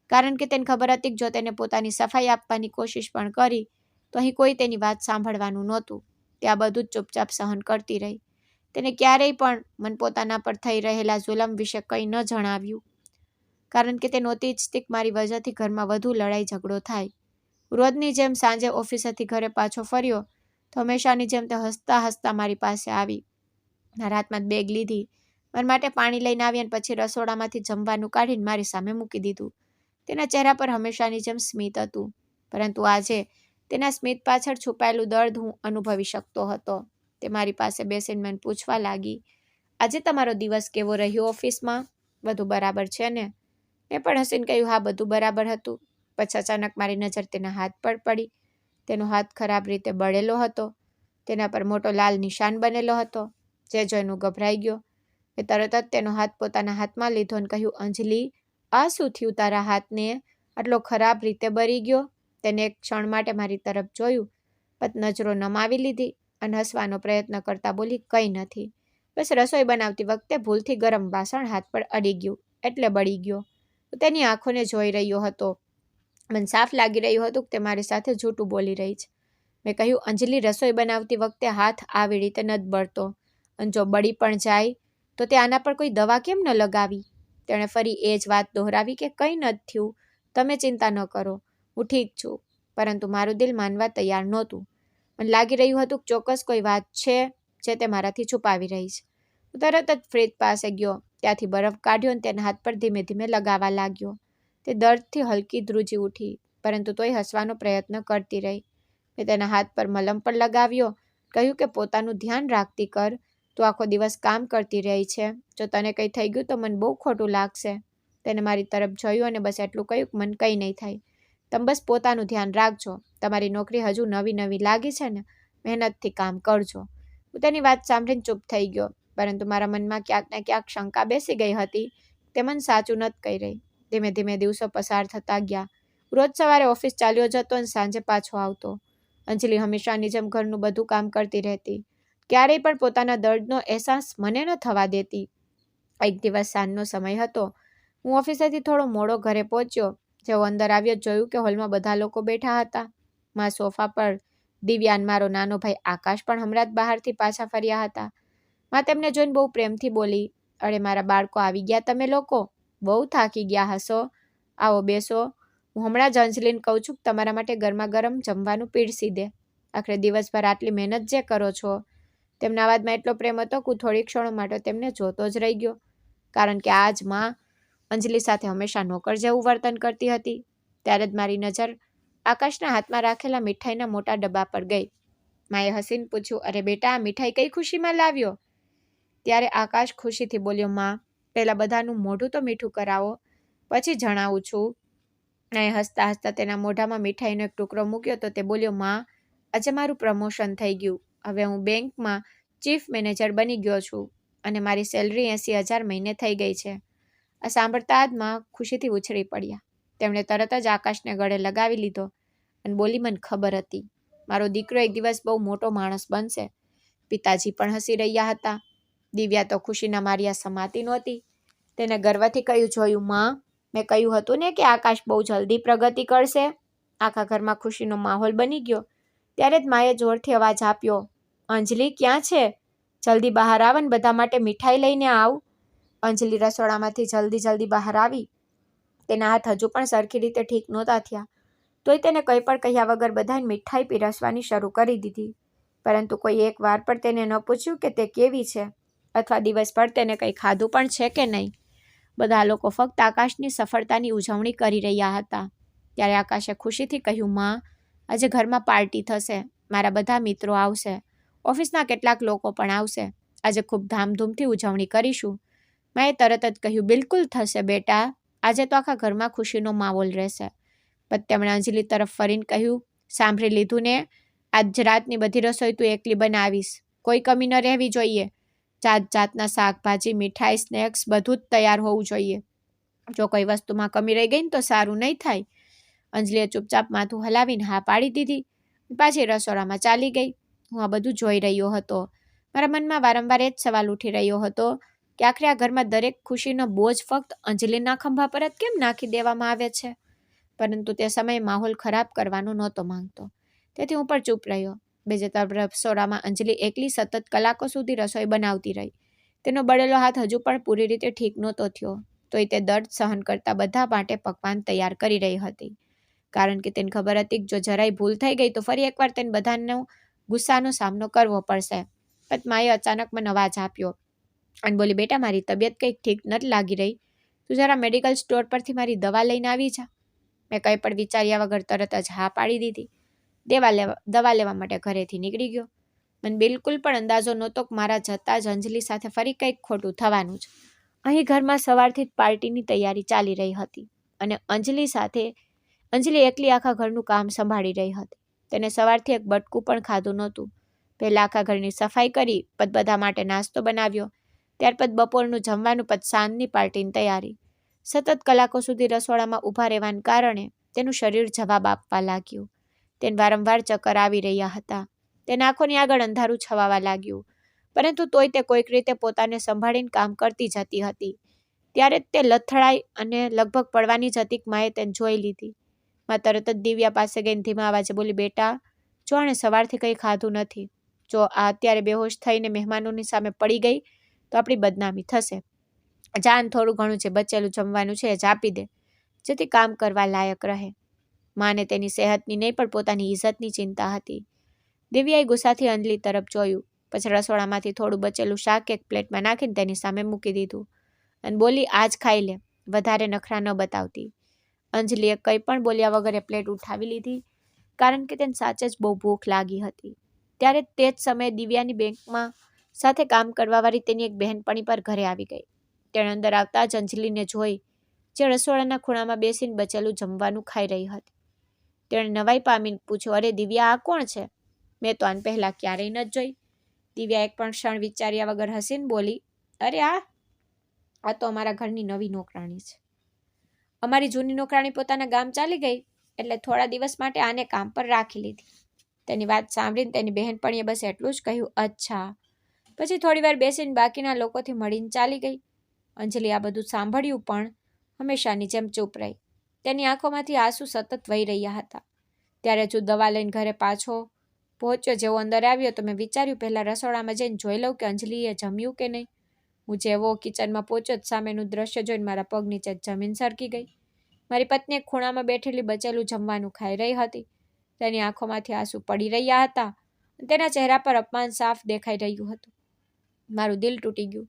કારણ કે તેને ખબર હતી કે જો તેને પોતાની સફાઈ આપવાની કોશિશ પણ કરી તો અહીં કોઈ તેની વાત સાંભળવાનું નહોતું. તે આ બધું જ ચૂપચાપ સહન કરતી રહી. તેને ક્યારેય પણ મન પોતાના પર થઈ રહેલા જુલમ વિશે કંઈ ન જણાવ્યું, કારણ કે તે નહોતી ઈચ્છતી કે મારી વજહથી ઘરમાં વધુ લડાઈ ઝઘડો થાય. રોજની જેમ સાંજે ઓફિસેથી ઘરે પાછો ફર્યો તો હંમેશાની જેમ તે હસતા મારી પાસે આવી. મારા હાથમાં બેગ લીધી, મારા માટે પાણી લઈને આવી અને પછી રસોડામાંથી જમવાનું કાઢીને મારી સામે મૂકી દીધું. તેના ચહેરા પર હંમેશાની જેમ સ્મિત હતું, પરંતુ આજે તેના સ્મિત પાછળ છુપાયેલું દર્દ હું અનુભવી શકતો હતો. તે મારી પાસે બેસીને મને પૂછવા લાગી, આજે તમારો દિવસ કેવો રહ્યો ઓફિસમાં? બધું બરાબર છે ને? મેં પણ હસીને કહ્યું, હા, બધું બરાબર હતું. પછી અચાનક મારી નજર તેના હાથ પર પડી. તેનો હાથ ખરાબ રીતે બળેલો હતો. તેના પર મોટો લાલ નિશાન બનેલો હતો. જે જોઈને હું ગભરાઈ ગયો. મેં તરત જ તેનો હાથ પોતાના હાથમાં લીધો અને કહ્યું, અંજલિ, આ શું થયું તારા હાથને? આટલો ખરાબ રીતે બળી ગયો? તેને એક ક્ષણ માટે મારી તરફ જોયું, પછી નજરો નમાવી લીધી અને હસવાનો પ્રયત્ન કરતા બોલી, કંઈ નથી, બસ રસોઈ બનાવતી વખતે ભૂલથી ગરમ વાસણ હાથ પર અડી ગયું એટલે બળી ગયો. હું તેની આંખોને જોઈ રહ્યો હતો. મને સાફ લાગી રહ્યું હતું કે તે મારી સાથે જૂઠું બોલી રહી છે. મેં કહ્યું, અંજલિ, રસોઈ બનાવતી વખતે હાથ આવી રીતે નથી બળતો, અને જો બળી પણ જાય તો તે આના પર કોઈ દવા કેમ ન લગાવી? તેણે ફરી એ જ વાત દોહરાવી કે કંઈ નથી થયું, તમે ચિંતા ન કરો, હું ઠીક છું. પરંતુ મારું દિલ માનવા તૈયાર નહોતું. મને લાગી રહ્યું હતું કે ચોક્કસ કોઈ વાત છે જે તે મારાથી છુપાવી રહી છે. હું તરત જ ફ્રીજ પાસે ગયો, ત્યાંથી બરફ કાઢ્યો અને તેના હાથ પર ધીમે ધીમે લગાવવા લાગ્યો. તે દર્દથી હલકી ધ્રુજી ઉઠી, પરંતુ તોય હસવાનો પ્રયત્ન કરતી રહી. મેં તેના હાથ પર મલમ પણ લગાવ્યો. કહ્યું કે પોતાનું ધ્યાન રાખતી કર, તું આખો દિવસ કામ કરતી રહી છે. જો તને કંઈ થઈ ગયું તો મને બહુ ખોટું લાગશે. તેને મારી તરફ જોયું અને બસ એટલું કહ્યું કે મને કંઈ નહીં થાય. તમે બસ પોતાનું ધ્યાન રાખજો. તમારી નોકરી હજુ નવી લાગી છે ને, મહેનતથી કામ કરજો. હું તેની વાત સાંભળીને ચૂપ થઈ ગયો, પરંતુ મારા મનમાં ક્યાંક ને ક્યાંક શંકા બેસી ગઈ હતી. તે મને સાચું નથી કહી રહી. ધીમે ધીમે દિવસો પસાર થતા ગયા. રોજ સવારે ઓફિસ ચાલ્યો જતો અને સાંજે પાછો આવતો. અંજલિ હંમેશાની જેમ ઘરનું બધું કામ કરતી રહેતી. ક્યારેય પણ પોતાના દર્દનો અહેસાસ મને ન થવા દેતી. એક દિવસ સાંજનો સમય હતો. હું ઓફિસેથી થોડો મોડો ઘરે પહોંચ્યો. જેવો અંદર આવ્યો જોયું કે હોલમાં બધા લોકો બેઠા હતા. મા સોફા પર, દિવ્યાન, મારો નાનો ભાઈ આકાશ પણ હમણાં જ બહારથી પાછા ફર્યા હતા. મા તેમને જોઈને બહુ પ્રેમથી બોલી, અરે મારા બાળકો, આવી ગયા તમે લોકો? બહુ થાકી ગયા હશો, આવો બેસો. હું હમણાં જ અંજલિને કહું છું કે તમારા માટે ગરમા ગરમ જમવાનું પીરસી દે. આખરે દિવસભર આટલી મહેનત જે કરો છો. તેમના અવાજમાં એટલો પ્રેમ હતો કે હું થોડી ક્ષણો માટે તેમને જોતો જ રહી ગયો, કારણ કે આજ માં અંજલિ સાથે હંમેશા નોકર જેવું વર્તન કરતી હતી. ત્યારે જ મારી નજર આકાશના હાથમાં રાખેલા મીઠાઈના મોટા ડબ્બા પર ગઈ. માએ હસીને પૂછ્યું, અરે બેટા, આ મીઠાઈ કઈ ખુશીમાં લાવ્યો? ત્યારે આકાશ ખુશીથી બોલ્યો, માં, પહેલાં બધાનું મોઢું તો મીઠું કરાવો, પછી જણાવું છું. અને હસતા હસતા તેના મોઢામાં મીઠાઈનો એક ટુકડો મૂક્યો તો તે બોલ્યો, માં, આજે મારું પ્રમોશન થઈ ગયું. હવે હું બેંકમાં ચીફ મેનેજર બની ગયો છું અને મારી સેલરી 80,000 મહિને થઈ ગઈ છે. આ સાંભળતા જ માં ખુશીથી ઉછળી પડ્યા. તેમણે તરત જ આકાશને ગળે લગાવી લીધો અને બોલી, મને ખબર હતી, મારો દીકરો એક દિવસ બહુ મોટો માણસ બનશે. પિતાજી પણ હસી રહ્યા હતા. દિવ્યા તો ખુશીના માર્યા સમાતી નહોતી. તેને ગર્વથી કહ્યું, જોયું માં, મેં કહ્યું હતું ને કે આકાશ બહુ જલ્દી પ્રગતિ કરશે. આખા ઘરમાં ખુશીનો માહોલ બની ગયો. ત્યારે જ માએ જોરથી અવાજ આપ્યો, અંજલિ ક્યાં છે? જલ્દી બહાર આવ ને બધા માટે મીઠાઈ લઈને આવ. અંજલિ રસોડામાંથી જલ્દી બહાર આવી. તેના હાથ હજુ પણ સરખી રીતે ઠીક નહોતા થયા. તોય તેને કંઈ પણ કહ્યા વગર બધાને મીઠાઈ પીરસવાની શરૂ કરી દીધી. પરંતુ કોઈ એક વાર પણ તેને ન પૂછ્યું કે તે કેવી છે અથવા દિવસભર તેને કંઈ ખાધું પણ છે કે નહીં. બધા લોકો ફક્ત આકાશની સફળતાની ઉજવણી કરી રહ્યા હતા. ત્યારે આકાશે ખુશીથી કહ્યું, માં, આજે ઘરમાં પાર્ટી થશે. મારા બધા મિત્રો આવશે. ઓફિસના કેટલાક લોકો પણ આવશે. આજે ખૂબ ધામધૂમથી ઉજવણી કરીશું. માએ તરત જ કહ્યું, બિલકુલ થશે બેટા. આજે તો આખા ઘરમાં ખુશીનો માહોલ રહેશે. પણ તેમણે અંજલિ તરફ ફરીને કહ્યું, સાંભળી લીધું ને? આજ રાતની બધી રસોઈ તું એકલી બનાવીશ. કોઈ કમી ન રહેવી જોઈએ. જાત જાતના શાકભાજી, મીઠાઈ, સ્નેક્સ બધું જ તૈયાર હોવું જોઈએ. જો કોઈ વસ્તુમાં કમી રહી ગઈ ને તો સારું નહીં થાય. અંજલિએ ચૂપચાપ માથું હલાવીને હા પાડી દીધી. પાછી રસોડામાં ચાલી ગઈ. હું આ બધું જોઈ રહ્યો હતો. મારા મનમાં વારંવાર એ જ સવાલ ઉઠી રહ્યો હતો કે આખરે આ ઘરમાં દરેક ખુશીનો બોજ ફક્ત અંજલિના ખંભા પર જ કેમ નાખી દેવામાં આવે છે. પરંતુ તે સમયે માહોલ ખરાબ કરવાનો નહોતો માંગતો. તેથી હું પણ ચૂપ રહ્યો. બીજે તરફ રસોડામાં અંજલિ એકલી સતત કલાકો સુધી રસોઈ બનાવતી રહી. તેનો બળેલો હાથ હજુ પણ પૂરી રીતે ઠીક નહોતો થયો. તોય તે દર્દ સહન કરતા બધા માટે પકવાન તૈયાર કરી રહી હતી. કારણ કે તેને ખબર હતી કે જો જરાય ભૂલ થઈ ગઈ તો ફરી એકવાર તેને બધાનો ગુસ્સાનો સામનો કરવો પડશે. પણ માએ અચાનક મને અવાજ આપ્યો અને બોલી, બેટા, મારી તબિયત કંઈક ઠીક નથી લાગી રહી. તું જરા મેડિકલ સ્ટોર પરથી મારી દવા લઈને આવી જા. મેં કંઈ પણ વિચાર્યા વગર તરત જ હા પાડી દીધી. દવા લેવા માટે ઘરેથી નીકળી ગયો. મને બિલકુલ પણ અંદાજો નહોતો કે મારા જતાં જ અંજલિ સાથે ફરી કંઈક ખોટું થવાનું જ. અહીં ઘરમાં સવારથી જ પાર્ટીની તૈયારી ચાલી રહી હતી અને અંજલિ એકલી આખા ઘરનું કામ સંભાળી રહી હતી. તેને સવારથી એક બટકું પણ ખાધું નહોતું. પહેલાં આખા ઘરની સફાઈ કરી, પછી બધા માટે નાસ્તો બનાવ્યો, ત્યારબાદ બપોરનું જમવાનું, પછી સાંજની પાર્ટીની તૈયારી. સતત કલાકો સુધી રસોડામાં ઊભા રહેવાને કારણે તેનું શરીર જવાબ આપવા લાગ્યું. તેને વારંવાર ચક્કર આવી રહ્યા હતા. તેના આંખોની આગળ અંધારું છવાવા લાગ્યું. પરંતુ તોય તે કોઈક રીતે પોતાને સંભાળીને કામ કરતી જતી હતી. ત્યારે તે લથડાઈ અને લગભગ પડવાની જ હતી કે માએ તેને જોઈ લીધી. માં તરત જ દિવ્યા પાસે ગઈને ધીમા અવાજે બોલી, બેટા, જો આણે સવારથી કંઈ ખાધું નથી. જો આ અત્યારે બેહોશ થઈને મહેમાનોની સામે પડી ગઈ તો આપણી બદનામી થશે. જાન થોડું ઘણું જે બચેલું જમવાનું છે એ જ આપી દે, જેથી કામ કરવા લાયક રહે. માને તેની સેહતની નહીં પણ પોતાની ઇજ્જતની ચિંતા હતી. દિવ્યાએ ગુસ્સાથી અંજલિ તરફ જોયું. પછી રસોડામાંથી થોડું બચેલું શાક એક પ્લેટમાં નાખીને તેની સામે મૂકી દીધું અને બોલી, આજ ખાઈ લે, વધારે નખરા ન બતાવતી. અંજલિએ કંઈ પણ બોલ્યા વગર એ પ્લેટ ઉઠાવી લીધી, કારણ કે તેને સાચે જ બહુ ભૂખ લાગી હતી. ત્યારે તે જ સમયે દિવ્યાની બેંકમાં સાથે કામ કરવાવાળી તેની એક બહેનપણી પર ઘરે આવી ગઈ. તેણે અંદર આવતા જ અંજલિને જોઈ, જે રસોડાના ખૂણામાં બેસીને બચેલું જમવાનું ખાઈ રહી હતી. તેણે નવાઈ પામીને પૂછ્યું, અરે દિવ્યા, આ કોણ છે? મેં તો આને પહેલાં ક્યારેય ન જોઈ. દિવ્યા એક પણ ક્ષણ વિચાર્યા વગર હસીને બોલી, અરે આ તો અમારા ઘરની નવી નોકરાણી છે. અમારી જૂની નોકરાણી પોતાના ગામ ચાલી ગઈ એટલે થોડા દિવસ માટે આને કામ પર રાખી લીધી. તેની વાત સાંભળીને તેની બહેનપણીએ બસ એટલું જ કહ્યું, અચ્છા. પછી થોડીવાર બેસીને બાકીના લોકોથી મળીને ચાલી ગઈ. અંજલિ આ બધું સાંભળ્યું પણ હંમેશાની જેમ ચૂપ રહી. તેની આંખોમાંથી આંસુ સતત વહી રહ્યા હતા. ત્યારે હજુ દવા લઈને ઘરે પાછો પહોંચ્યો. જેવો અંદર આવ્યો તો મેં વિચાર્યું પહેલાં રસોડામાં જઈને જોઈ લઉં કે અંજલિએ જમ્યું કે નહીં. હું જેવો કિચનમાં પહોંચ્યો જ સામેનું દ્રશ્ય જોઈને મારા પગ નીચે જમીન સરકી ગઈ. મારી પત્ની એક ખૂણામાં બેઠેલી બચેલું જમવાનું ખાઈ રહી હતી. તેની આંખોમાંથી આંસુ પડી રહ્યા હતા. તેના ચહેરા પર અપમાન સાફ દેખાઈ રહ્યું હતું. મારું દિલ તૂટી ગયું.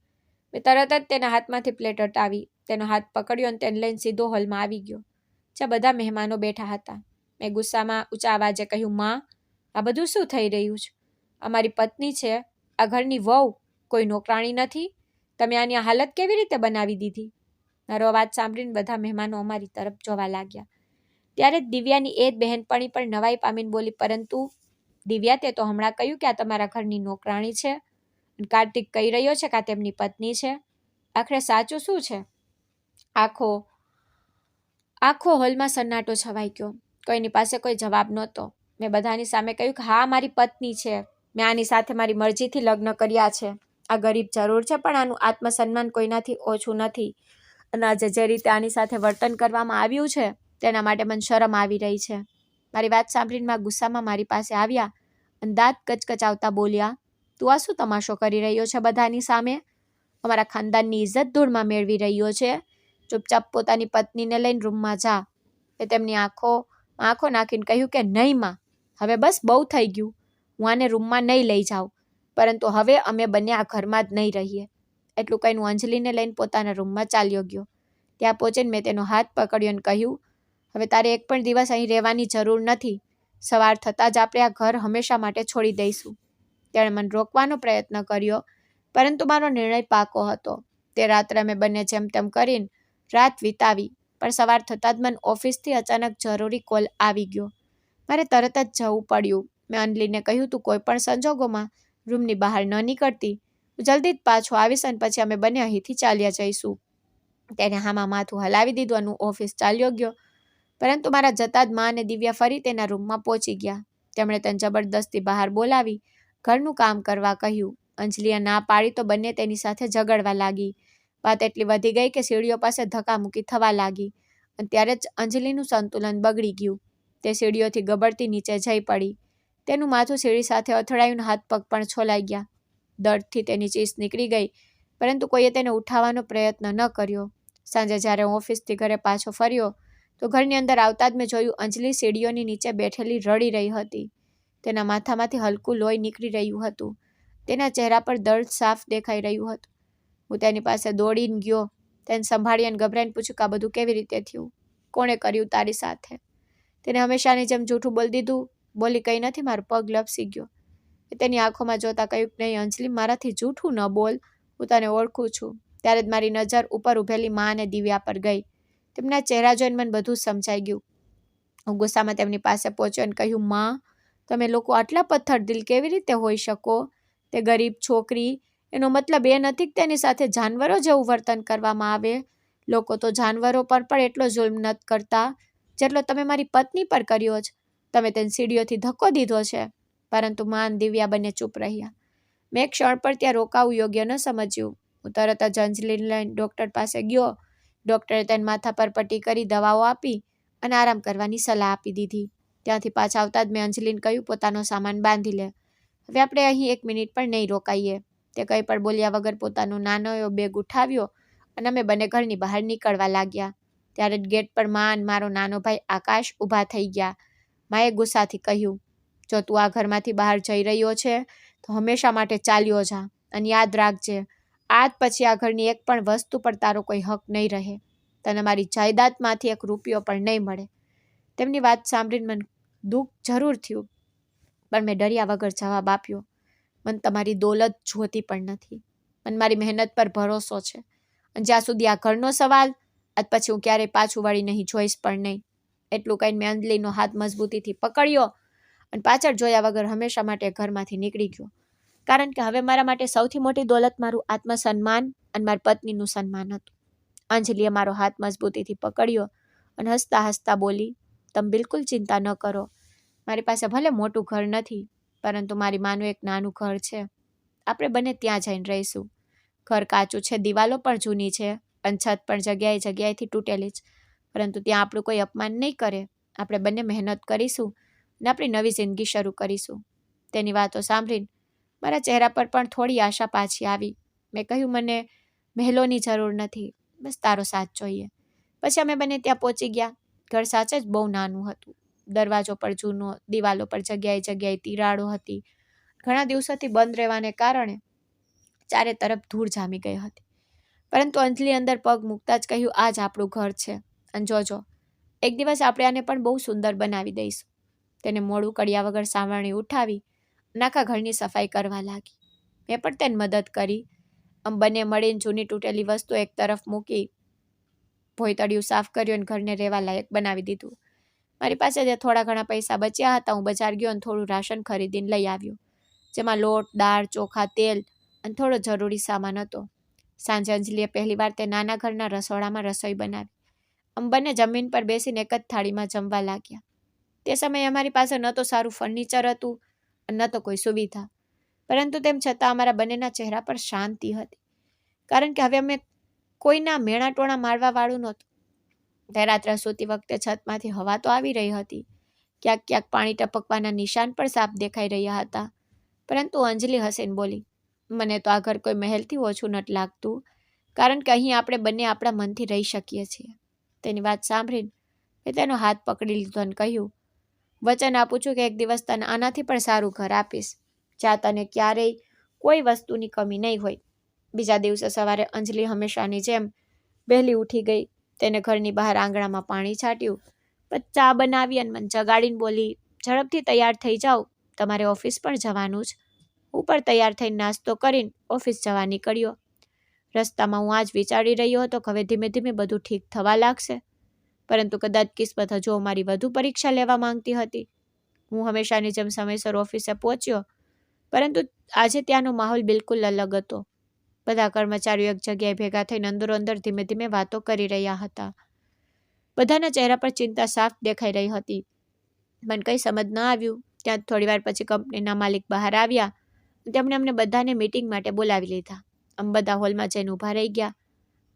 મેં તરત જ તેના હાથમાંથી પ્લેટ હટાવી, તેનો હાથ પકડ્યો અને તેને લઈને સીધો હોલમાં આવી ગયો, જ્યાં બધા મહેમાનો બેઠા હતા. મેં ગુસ્સામાં ઊંચા અવાજે કહ્યું, માં, આ બધું શું થઈ રહ્યું છે? અમારી પત્ની છે, આ ઘરની વહુ, કોઈ નોકરાણી નથી? તમે આની આ હાલત કેવી રીતે બનાવી દીધી? મારો અવાજ સાંભળીને બધા મહેમાનો અમારી તરફ જોવા લાગ્યા. ત્યારે દિવ્યાની એ જ બહેનપણી પણ નવાઈ પામીને બોલી, પરંતુ દિવ્યા, તે તો હમણાં કહ્યું કે આ તમારા ઘરની નોકરાણી છે. કાર્તિક કહી રહ્યો છે કે આ તેમની પત્ની છે. આખરે સાચું શું છે? આખો હોલમાં સન્નાટો છવાઈ ગયો. કોઈની પાસે કોઈ જવાબ નહોતો. મેં બધાની સામે કહ્યું કે હા, મારી પત્ની છે. મેં આની સાથે મારી મરજીથી લગ્ન કર્યા છે. આ ગરીબ જરૂર છે, પણ આનું આત્મસન્માન કોઈનાથી ઓછું નથી. અને આજે જે રીતે આની સાથે વર્તન કરવામાં આવ્યું છે તેના માટે મને શરમ આવી રહી છે. મારી વાત સાંભળીને માં ગુસ્સામાં મારી પાસે આવ્યા અને દાંત કચકચાવતા બોલ્યા, તું આ શું તમાશો કરી રહ્યો છે બધાની સામે? અમારા ખાનદાનની ઇજ્જત ધૂળમાં મેળવી રહ્યો છે. ચૂપચાપ પોતાની પત્નીને લઈને રૂમમાં જા. એ તેમની આંખો નાખીને કહ્યું કે નહીં માં, હવે બસ બહુ થઈ ગયું. હું આને રૂમમાં નહીં લઈ જાઉં, પરંતુ હવે અમે બંને આ ઘરમાં જ નહીં રહીએ. એટલું કહીને અંજલિને લઈને પોતાના રૂમમાં ચાલ્યો ગયો. ત્યાં પહોંચીને મેં તેનો હાથ પકડ્યો અને કહ્યું, હવે તારે એક પણ દિવસ અહીં રહેવાની જરૂર નથી. સવાર થતાં જ આપણે આ ઘર હંમેશા માટે છોડી દઈશું. તેણે મને રોકવાનો પ્રયત્ન કર્યો, પરંતુ મારો નિર્ણય પાકો હતો. તે રાત્રે અમે બંને જેમ તેમ કરીને રાત વિતાવી, પણ સવાર થતાં જ મને ઓફિસથી અચાનક જરૂરી કોલ આવી ગયો. મારે તરત જ જવું પડ્યું. મેં અંજલિને કહ્યું, તું કોઈ પણ સંજોગોમાં રૂમની બહાર ન નીકળતી. હું જલ્દી જ પાછો આવીશ અને પછી અમે બંને અહીંથી ચાલ્યા જઈશું. તેને હામાં માથું હલાવી દીધું અને ઓફિસ ચાલ્યો ગયો. પરંતુ મારા જતા જ માં અને દિવ્યા ફરી તેના રૂમમાં પહોંચી ગયા. તેમણે તેને જબરદસ્તી બહાર બોલાવી ઘરનું કામ કરવા કહ્યું. અંજલિએ ના પાડી તો બંને તેની સાથે ઝઘડવા લાગી. વાત એટલી વધી ગઈ કે સીડીઓ પાસે ધક્કામુક્કી થવા લાગી અને ત્યારે જ અંજલિનું સંતુલન બગડી ગયું. તે સીડીઓથી ગબડતી નીચે જઈ પડી. તેનું માથું સીડી સાથે અથડાયું, હાથ પગ પણ છોલાઈ ગયા. દર્દથી તેની ચીસ નીકળી ગઈ, પરંતુ કોઈએ તેને ઉઠાવવાનો પ્રયત્ન ન કર્યો. સાંજે જ્યારે હું ઓફિસથી ઘરે પાછો ફર્યો તો ઘરની અંદર આવતા જ મેં જોયું અંજલિ સીડીઓની નીચે બેઠેલી રડી રહી હતી. તેના માથામાંથી હલકું લોહી નીકળી રહ્યું હતું. તેના ચહેરા પર દર્દ સાફ દેખાઈ રહ્યું હતું. હું તેની પાસે દોડીને ગયો. તેને સંભાળી અને ગભરાઈને પૂછ્યું કે આ બધું કેવી રીતે થયું? કોણે કર્યું તારી સાથે? તેને હંમેશાની જેમ જૂઠું બોલી દીધું. બોલી કંઈ નથી, મારો પગ લપસી ગયો. તેની આંખોમાં જોતા કહ્યું, નહીં અંજલિ, મારાથી જૂઠું ન બોલ, હું તને ઓળખું છું. ત્યારે જ મારી નજર ઉપર ઉભેલી માં અને દિવ્યા પર ગઈ. તેમના ચહેરા જોઈને મને બધું સમજાઈ ગયું. હું ગુસ્સામાં તેમની પાસે પહોંચ્યો અને કહ્યું, માં, તમે લોકો આટલા પથ્થરદિલ કેવી રીતે હોઈ શકો? તે ગરીબ છોકરી, એનો મતલબ એ નથી કે તેની સાથે જાનવરો જેવું વર્તન કરવામાં આવે. લોકો તો જાનવરો પર પણ એટલો જુલ્મ નથી કરતા જેટલો તમે મારી પત્ની પર કર્યો છે. તમે તેને સીડીઓથી ધક્કો દીધો છે. પરંતુ માં અને દિવ્યા બંને ચૂપ રહ્યા. મેં એક ક્ષણ પર ત્યાં રોકાવું યોગ્ય ન સમજ્યું. હું તરત જ અંજલિને લઈને ડૉક્ટર પાસે ગયો. ડૉક્ટરે તેને માથા પર પટ્ટી કરી દવાઓ આપી અને આરામ કરવાની સલાહ આપી દીધી. ત્યાંથી પાછા આવતા જ મેં અંજલિને કહ્યું, પોતાનો સામાન બાંધી લે. હવે આપણે અહીં 1 મિનિટ પણ નહીં રોકાઈએ. તે કંઈ પણ બોલ્યા વગર પોતાનો નાનો એવો બેગ ઉઠાવ્યો અને અમે બંને ઘરની બહાર નીકળવા લાગ્યા. ત્યારે જ ગેટ પર માં અને મારો નાનો ભાઈ આકાશ ઊભા થઈ ગયા. માએ ગુસ્સાથી કહ્યું, જો તું આ ઘરમાંથી બહાર જઈ રહ્યો છે તો હંમેશા માટે ચાલ્યો જા અને યાદ રાખજે, આજ પછી આ ઘરની એક પણ વસ્તુ પર તારો કોઈ હક નહીં રહે. તને મારી જાયદાદમાંથી 1 રૂપિયો પણ નહીં મળે. તેમની વાત સાંભળીને મને દુઃખ જરૂર થયું, પણ મેં ડર્યા વગર જવાબ આપ્યો, મને તમારી દોલત જોતી પણ નથી. મને મારી મહેનત પર ભરોસો છે અને જ્યાં સુધી આ ઘરનો સવાલ, આજ પછી હું ક્યારેય પાછું વળી નહીં જોઈશ પણ નહીં. એટલું કહીને મેં અંજલિનો હાથ મજબૂતીથી પકડ્યો અને પાછળ જોયા વગર હંમેશા માટે ઘરમાંથી નીકળી ગયો. કારણ કે હવે મારા માટે સૌથી મોટી દોલત મારું આત્મસન્માન અને મારી પત્નીનું સન્માન હતું. અંજલિએ મારો હાથ મજબૂતીથી પકડ્યો અને હસતા હસતા બોલી, તમે બિલકુલ ચિંતા ન કરો. મારી પાસે ભલે મોટું ઘર નથી, પરંતુ મારી માનું એક નાનું ઘર છે. આપણે બંને ત્યાં જઈને રહીશું. ઘર કાચું છે, દિવાલો પણ જૂની છે અને છત પણ જગ્યાએથી તૂટેલી જ, પરંતુ ત્યાં આપણું કોઈ અપમાન નહીં કરે. આપણે બંને મહેનત કરીશું અને આપણી નવી જિંદગી શરૂ કરીશું. તેની વાતો સાંભળીને મારા ચહેરા પર પણ થોડી આશા પાછી આવી. મેં કહ્યું, મને મહેલોની જરૂર નથી, બસ તારો સાથ જોઈએ. પછી અમે બંને ત્યાં પહોંચી ગયા. ઘર સાચે જ બહુ નાનું હતું. દરવાજો પર જૂનો, દિવાલો પર જગ્યાએ તિરાડો હતી. ઘણા દિવસોથી બંધ રહેવાને કારણે ચારે તરફ ધૂળ જામી ગઈ હતી. પરંતુ અંજલિ અંદર પગ મૂકતા જ કહ્યું, આ જ આપણું ઘર છે અને જોજો, એક દિવસ આપણે આને પણ બહુ સુંદર બનાવી દઈશું. તેને મોડું કર્યા વગર સાવરણી ઉઠાવી અને આખા ઘરની સફાઈ કરવા લાગી. મેં પણ તેને મદદ કરી. આમ બંને મળીને જૂની તૂટેલી વસ્તુ એક તરફ મૂકી, ભોંયતળિયું સાફ કર્યું અને ઘરને રહેવા લાયક બનાવી દીધું. મારી પાસે જે થોડા ઘણા પૈસા બચ્યા હતા, હું બજાર ગયો અને થોડું રાશન ખરીદીને લઈ આવ્યો, જેમાં લોટ, દાળ, ચોખા, તેલ અને થોડો જરૂરી સામાન હતો. સાંજે અંજલીએ પહેલીવાર તે નાના ઘરના રસોડામાં રસોઈ બનાવી. આમ બંને જમીન પર બેસીને એક જ થાળીમાં જમવા લાગ્યા. તે સમયે અમારી પાસે ન તો સારું ફર્નિચર હતું અને ન તો કોઈ સુવિધા, પરંતુ તેમ છતાં અમારા બંનેના ચહેરા પર શાંતિ હતી, કારણ કે હવે અમે કોઈના મેણાટોણા મારવા વાળું નહોતું. તે રાત્રે સૂતી વખતે છતમાંથી હવા તો આવી રહી હતી, ક્યાંક ક્યાંક પાણી ટપકવાના નિશાન પણ સાફ દેખાઈ રહ્યા હતા, પરંતુ અંજલિ હસીને બોલી, મને તો આ ઘર કોઈ મહેલથી ઓછું નથી લાગતું, કારણ કે અહીં આપણે બંને આપણા મનથી રહી શકીએ છીએ. તેની વાત સાંભળીને મેં તેનો હાથ પકડી લીધો અને કહ્યું, વચન આપું છું કે એક દિવસ તને આનાથી પણ સારું ઘર આપીશ, જ્યાં તને ક્યારેય કોઈ વસ્તુની કમી નહીં હોય. બીજા દિવસે સવારે અંજલિ હંમેશાની જેમ વહેલી ઉઠી ગઈ. તેને ઘરની બહાર આંગણામાં પાણી છાંટ્યું, પછી ચા બનાવી અને મને જગાડીને બોલી, ઝડપથી તૈયાર થઈ જાઓ, તમારે ઓફિસ પણ જવાનું જ. હું પણ તૈયાર થઈને નાસ્તો કરીને ઓફિસ જવા નીકળ્યો. રસ્તામાં હું આજ વિચારી રહ્યો હતો કે હવે ધીમે ધીમે બધું ઠીક થવા લાગશે, પરંતુ કદાચ કિસ્મત હજુ અમારી વધુ પરીક્ષા લેવા માંગતી હતી. હું હંમેશાની જેમ સમયસર ઓફિસે પહોંચ્યો, પરંતુ આજે ત્યાંનો માહોલ બિલકુલ અલગ હતો. બધા કર્મચારીઓ એક જગ્યાએ ભેગા થઈને અંદરો અંદર ધીમે ધીમે વાતો કરી રહ્યા હતા. બધાના ચહેરા પર ચિંતા સાફ દેખાઈ રહી હતી. મને કંઈ સમજ ન આવ્યું. ત્યાં થોડીવાર પછી કંપનીના માલિક બહાર આવ્યા. તેમણે અમને બધાને મીટિંગ માટે બોલાવી લીધા. અમે બધા હોલમાં જઈને ઊભા રહી ગયા.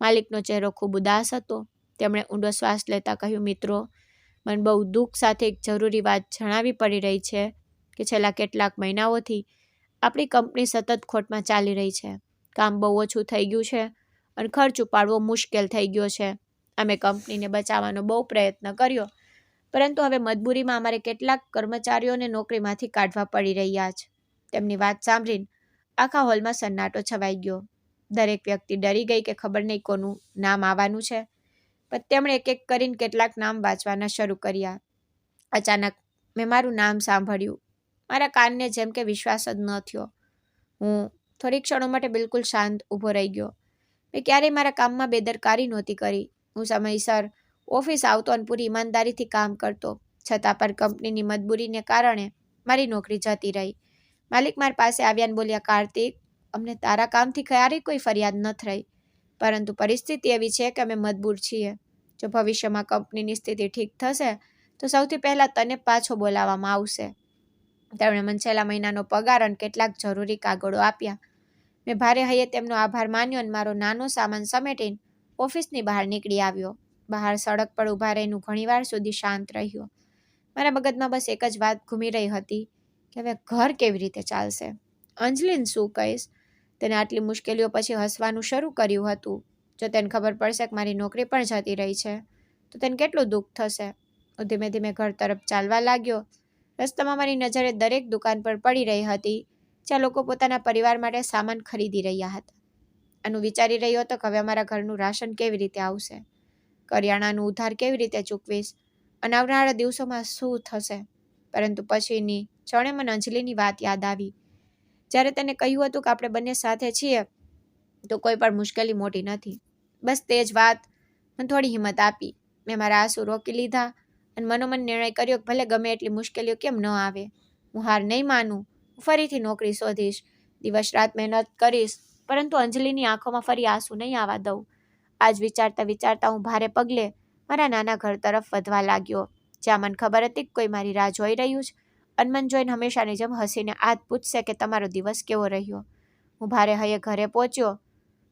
માલિકનો ચહેરો ખૂબ ઉદાસ હતો. તેમણે ઊંડો શ્વાસ લેતા કહ્યું, મિત્રો, મને બહુ દુઃખ સાથે એક જરૂરી વાત જણાવી પડી રહી છે કે છેલ્લા કેટલાક મહિનાઓથી આપણી કંપની સતત ખોટમાં ચાલી રહી છે. કામ બહુ ઓછું થઈ ગયું છે અને ખર્ચ ઉપાડવો મુશ્કેલ થઈ ગયો છે. અમે કંપનીને બચાવવાનો બહુ પ્રયત્ન કર્યો, પરંતુ હવે મજબૂરીમાં અમારે કેટલાક કર્મચારીઓને નોકરીમાંથી કાઢવા પડી રહ્યા છે. તેમની વાત સાંભળીને આખા હોલમાં સન્નાટો છવાઈ ગયો. દરેક વ્યક્તિ ડરી ગઈ કે ખબર નહીં કોનું નામ આવવાનું છે. પણ તેમણે એક એક કરીને કેટલાક નામ વાંચવાના શરૂ કર્યા. અચાનક મેં મારું નામ સાંભળ્યું. મારા કાનને જેમ કે વિશ્વાસ જ ન થયો. હું થોડી ક્ષણો માટે બિલકુલ શાંત ઊભો રહી ગયો. મેં ક્યારેય મારા કામમાં બેદરકારી નહોતી કરી. હું સમયસર ઓફિસ આવતો અને પૂરી ઈમાનદારીથી કામ કરતો, છતાં પર કંપનીની મજબૂરીને કારણે મારી નોકરી જતી રહી. માલિક મારી પાસે આવ્યા અને બોલ્યા, કાર્તિક, અમને તારા કામથી ક્યારેય કોઈ ફરિયાદ નથી રહી, પરંતુ પરિસ્થિતિ એવી છે કે અમે મજબૂર છીએ. જો ભવિષ્યમાં કંપનીની સ્થિતિ ઠીક થશે તો સૌથી પહેલાં તને પાછો બોલાવવામાં આવશે. તેમણે મને છેલ્લા મહિનાનો પગાર અને કેટલાક જરૂરી કાગળો આપ્યા. મેં ભારે હૈયે તેમનો આભાર માન્યો અને મારો નાનો સામાન સમેટીને ઓફિસની બહાર નીકળી આવ્યો. બહાર સડક પર ઊભા રહીને ઘણીવાર સુધી શાંત રહ્યો. મારા મગજમાં બસ એક જ વાત ઘૂમી રહી હતી કે હવે ઘર કેવી રીતે ચાલશે. અંજલિને શું કહીશ? તેને આટલી મુશ્કેલીઓ પછી હસવાનું શરૂ કર્યું હતું. જો તેને ખબર પડશે કે મારી નોકરી પણ જતી રહી છે તો તેને કેટલું દુઃખ થશે. હું ધીમે ધીમે ઘર તરફ ચાલવા લાગ્યો. રસ્તામાં મારી નજરે દરેક દુકાન પર પડી રહી હતી, જ્યાં લોકો પોતાના પરિવાર માટે સામાન ખરીદી રહ્યા હતા. આનું વિચારી રહ્યો હતો કે હવે અમારા ઘરનું રાશન કેવી રીતે આવશે, કરિયાણાનું ઉધાર કેવી રીતે ચૂકવીશ અને આવનારા દિવસોમાં શું થશે. પરંતુ પછીની ક્ષણે મને અંજલિની વાત યાદ આવી. જ્યારે તેને કહ્યું હતું કે આપણે બંને સાથે છીએ તો કોઈ પણ મુશ્કેલી મોટી નથી. બસ તે જ વાત મને થોડી હિંમત આપી. મેં મારા આંસુ રોકી લીધા અને મનોમન નિર્ણય કર્યો કે ભલે ગમે એટલી મુશ્કેલીઓ કેમ ન આવે, હું હાર નહીં માનું. હું ફરીથી નોકરી શોધીશ, દિવસ રાત મહેનત કરીશ, પરંતુ અંજલિની આંખોમાં ફરી આંસુ નહીં આવવા દઉં. આજ વિચારતા વિચારતા હું ભારે પગલે મારા નાના ઘર તરફ વધવા લાગ્યો, જ્યાં મને ખબર હતી કે કોઈ મારી રાહ જોઈ રહ્યું છે અને મને જોઈને હંમેશાની જેમ હસીને આજ પૂછશે કે તમારો દિવસ કેવો રહ્યો. હું ભારે હૈયે ઘરે પહોંચ્યો.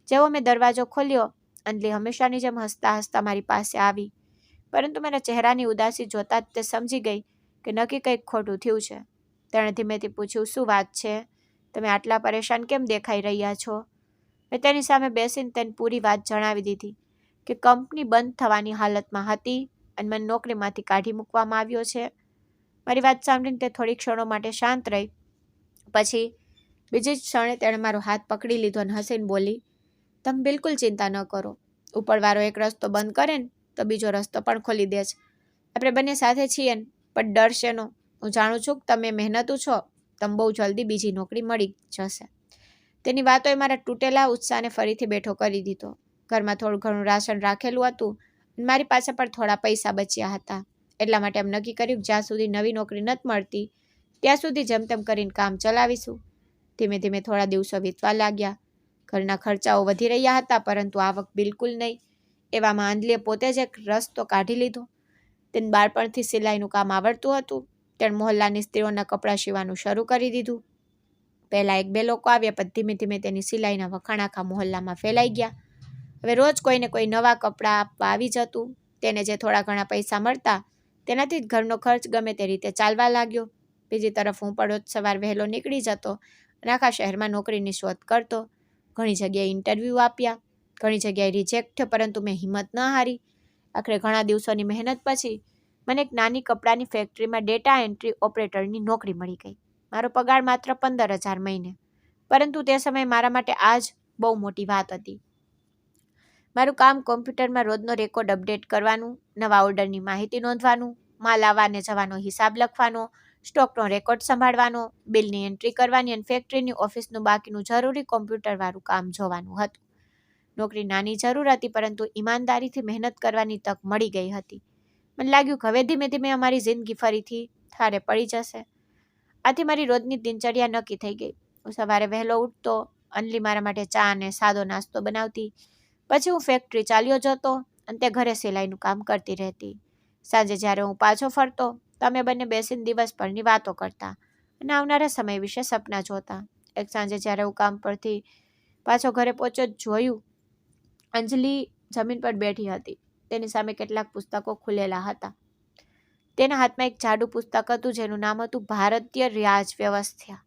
જેવો મેં દરવાજો ખોલ્યો, અંજલિ હંમેશાની જેમ હસતા હસતા મારી પાસે આવી, પરંતુ મારા ચહેરાની ઉદાસી જોતા જ તે સમજી ગઈ કે નક્કી કંઈક ખોટું થયું છે. તેણે ધીમેથી પૂછ્યું, શું વાત છે? તમે આટલા પરેશાન કેમ દેખાઈ રહ્યા છો? મેં તેની સામે બેસીને તેને પૂરી વાત જણાવી દીધી કે કંપની બંધ થવાની હાલતમાં હતી અને મને નોકરીમાંથી કાઢી મૂકવામાં આવ્યો છે. મારી વાત સાંભળીને તે થોડી ક્ષણો માટે શાંત રહી. પછી બીજી જ ક્ષણે તેણે મારો હાથ પકડી લીધો અને હસીને બોલી, તમે બિલકુલ ચિંતા ન કરો. ઉપરવાળો એક રસ્તો બંધ કરે ને તો બીજો રસ્તો પણ ખોલી દે છે. આપણે બંને સાથે છીએ ને, પણ ડર શેનો? હું જાણું છું કે તમે મહેનતુ છો. તમે બહુ જલ્દી બીજી નોકરી મળી જશે. તેની વાતોએ મારા તૂટેલા ઉત્સાહને ફરીથી બેઠો કરી દીધો. ઘરમાં થોડું ઘણું રાશન રાખેલું હતું અને મારી પાસે પણ થોડા પૈસા બચ્યા હતા. એટલા માટે એમ નક્કી કર્યું કે જ્યાં સુધી નવી નોકરી નથી મળતી ત્યાં સુધી જેમ તેમ કરીને કામ ચલાવીશું. ધીમે ધીમે થોડા દિવસો વીતવા લાગ્યા. ઘરના ખર્ચાઓ વધી રહ્યા હતા, પરંતુ આવક બિલકુલ નહીં. એવામાં અંજલીએ પોતે જ એક રસ્તો કાઢી લીધો. તેને બાળપણથી સિલાઈનું કામ આવડતું હતું. તેણે મોહલ્લાની સ્ત્રીઓના કપડાં સીવવાનું શરૂ કરી દીધું. પહેલાં 1-2 લોકો આવ્યા, પણ ધીમે ધીમે તેની સિલાઈના વખાણ આખા મોહલ્લામાં ફેલાઈ ગયા. હવે રોજ કોઈને કોઈ નવા કપડાં આપવા આવી જતું. તેને જે થોડા ઘણા પૈસા મળતા તેનાથી જ ઘરનો ખર્ચ ગમે તે રીતે ચાલવા લાગ્યો. બીજી તરફ હું પણ રોજ સવાર વહેલો નીકળી જતો અને આખા શહેરમાં નોકરીની શોધ કરતો. ઘણી જગ્યાએ ઇન્ટરવ્યૂ આપ્યા, ઘણી જગ્યાએ રિજેક્ટ થયો, પરંતુ મેં હિંમત ન હારી. આખરે ઘણા દિવસોની મહેનત પછી મને એક નાની કપડાની ફેક્ટરીમાં ડેટા એન્ટ્રી ઓપરેટરની નોકરી મળી ગઈ. મારો પગાર માત્ર 15,000 મહિને, પરંતુ તે સમયે મારા માટે આ જ બહુ મોટી વાત હતી. મારું કામ કોમ્પ્યુટરમાં રોજનો રેકોર્ડ અપડેટ કરવાનું, નવા ઓર્ડરની માહિતી નોંધવાનું, માલ આવવાને જવાનો હિસાબ લખવાનો, સ્ટોકનો રેકોર્ડ સંભાળવાનો, બિલની એન્ટ્રી કરવાની અને ફેક્ટરીની ઓફિસનું બાકીનું જરૂરી કોમ્પ્યુટરવાળું કામ જોવાનું હતું. નોકરી નાની જરૂર હતી, પરંતુ ઈમાનદારીથી મહેનત કરવાની તક મળી ગઈ હતી. મને લાગ્યું કે હવે ધીમે ધીમે અમારી જિંદગી ફરીથી ઠારે પડી જશે. આથી મારી રોજની દિનચર્યા નક્કી થઈ ગઈ. હું સવારે વહેલો ઉઠતો, અંજલિ મારા માટે ચા અને સાદો નાસ્તો બનાવતી. પછી હું ફેક્ટરી ચાલ્યો જતો અને તે ઘરે સિલાઈનું કામ કરતી રહેતી. સાંજે જ્યારે હું પાછો ફરતો તો અમે બંને બેસીને દિવસભરની વાતો કરતા અને આવનારા સમય વિશે સપના જોતા. એક સાંજે જ્યારે હું કામ પરથી પાછો ઘરે પહોંચ્યો, જોયું અંજલિ જમીન પર બેઠી હતી. તેની સામે કેટલાક પુસ્તકો ખુલેલા હતા. તેના હાથમાં એક જાડું પુસ્તક હતું જેનું નામ હતું ભારતીય રાજ્ય વ્યવસ્થા.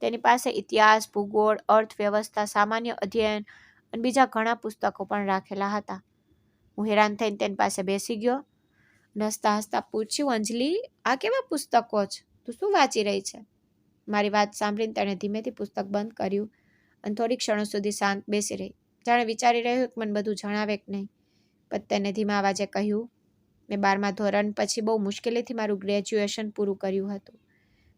તેની પાસે ઇતિહાસ, ભૂગોળ, અર્થવ્યવસ્થા, સામાન્ય અધ્યયન અને બીજા ઘણા પુસ્તકો પણ રાખેલા હતા. હું હેરાન થઈને તેની પાસે બેસી ગયો. હસતા હસતા પૂછ્યું, અંજલિ, આ કેવા પુસ્તકો છે? તું શું વાંચી રહી છે? મારી વાત સાંભળીને તેણે ધીમેથી પુસ્તક બંધ કર્યું અને થોડી ક્ષણો સુધી શાંત બેસી રહી, જાણે વિચારી રહ્યું કે મને બધું જણાવે કે નહીં. પછી તેને ધીમા અવાજે કહ્યું, મેં 12મા ધોરણ પછી બહુ મુશ્કેલીથી મારું ગ્રેજ્યુએશન પૂરું કર્યું હતું.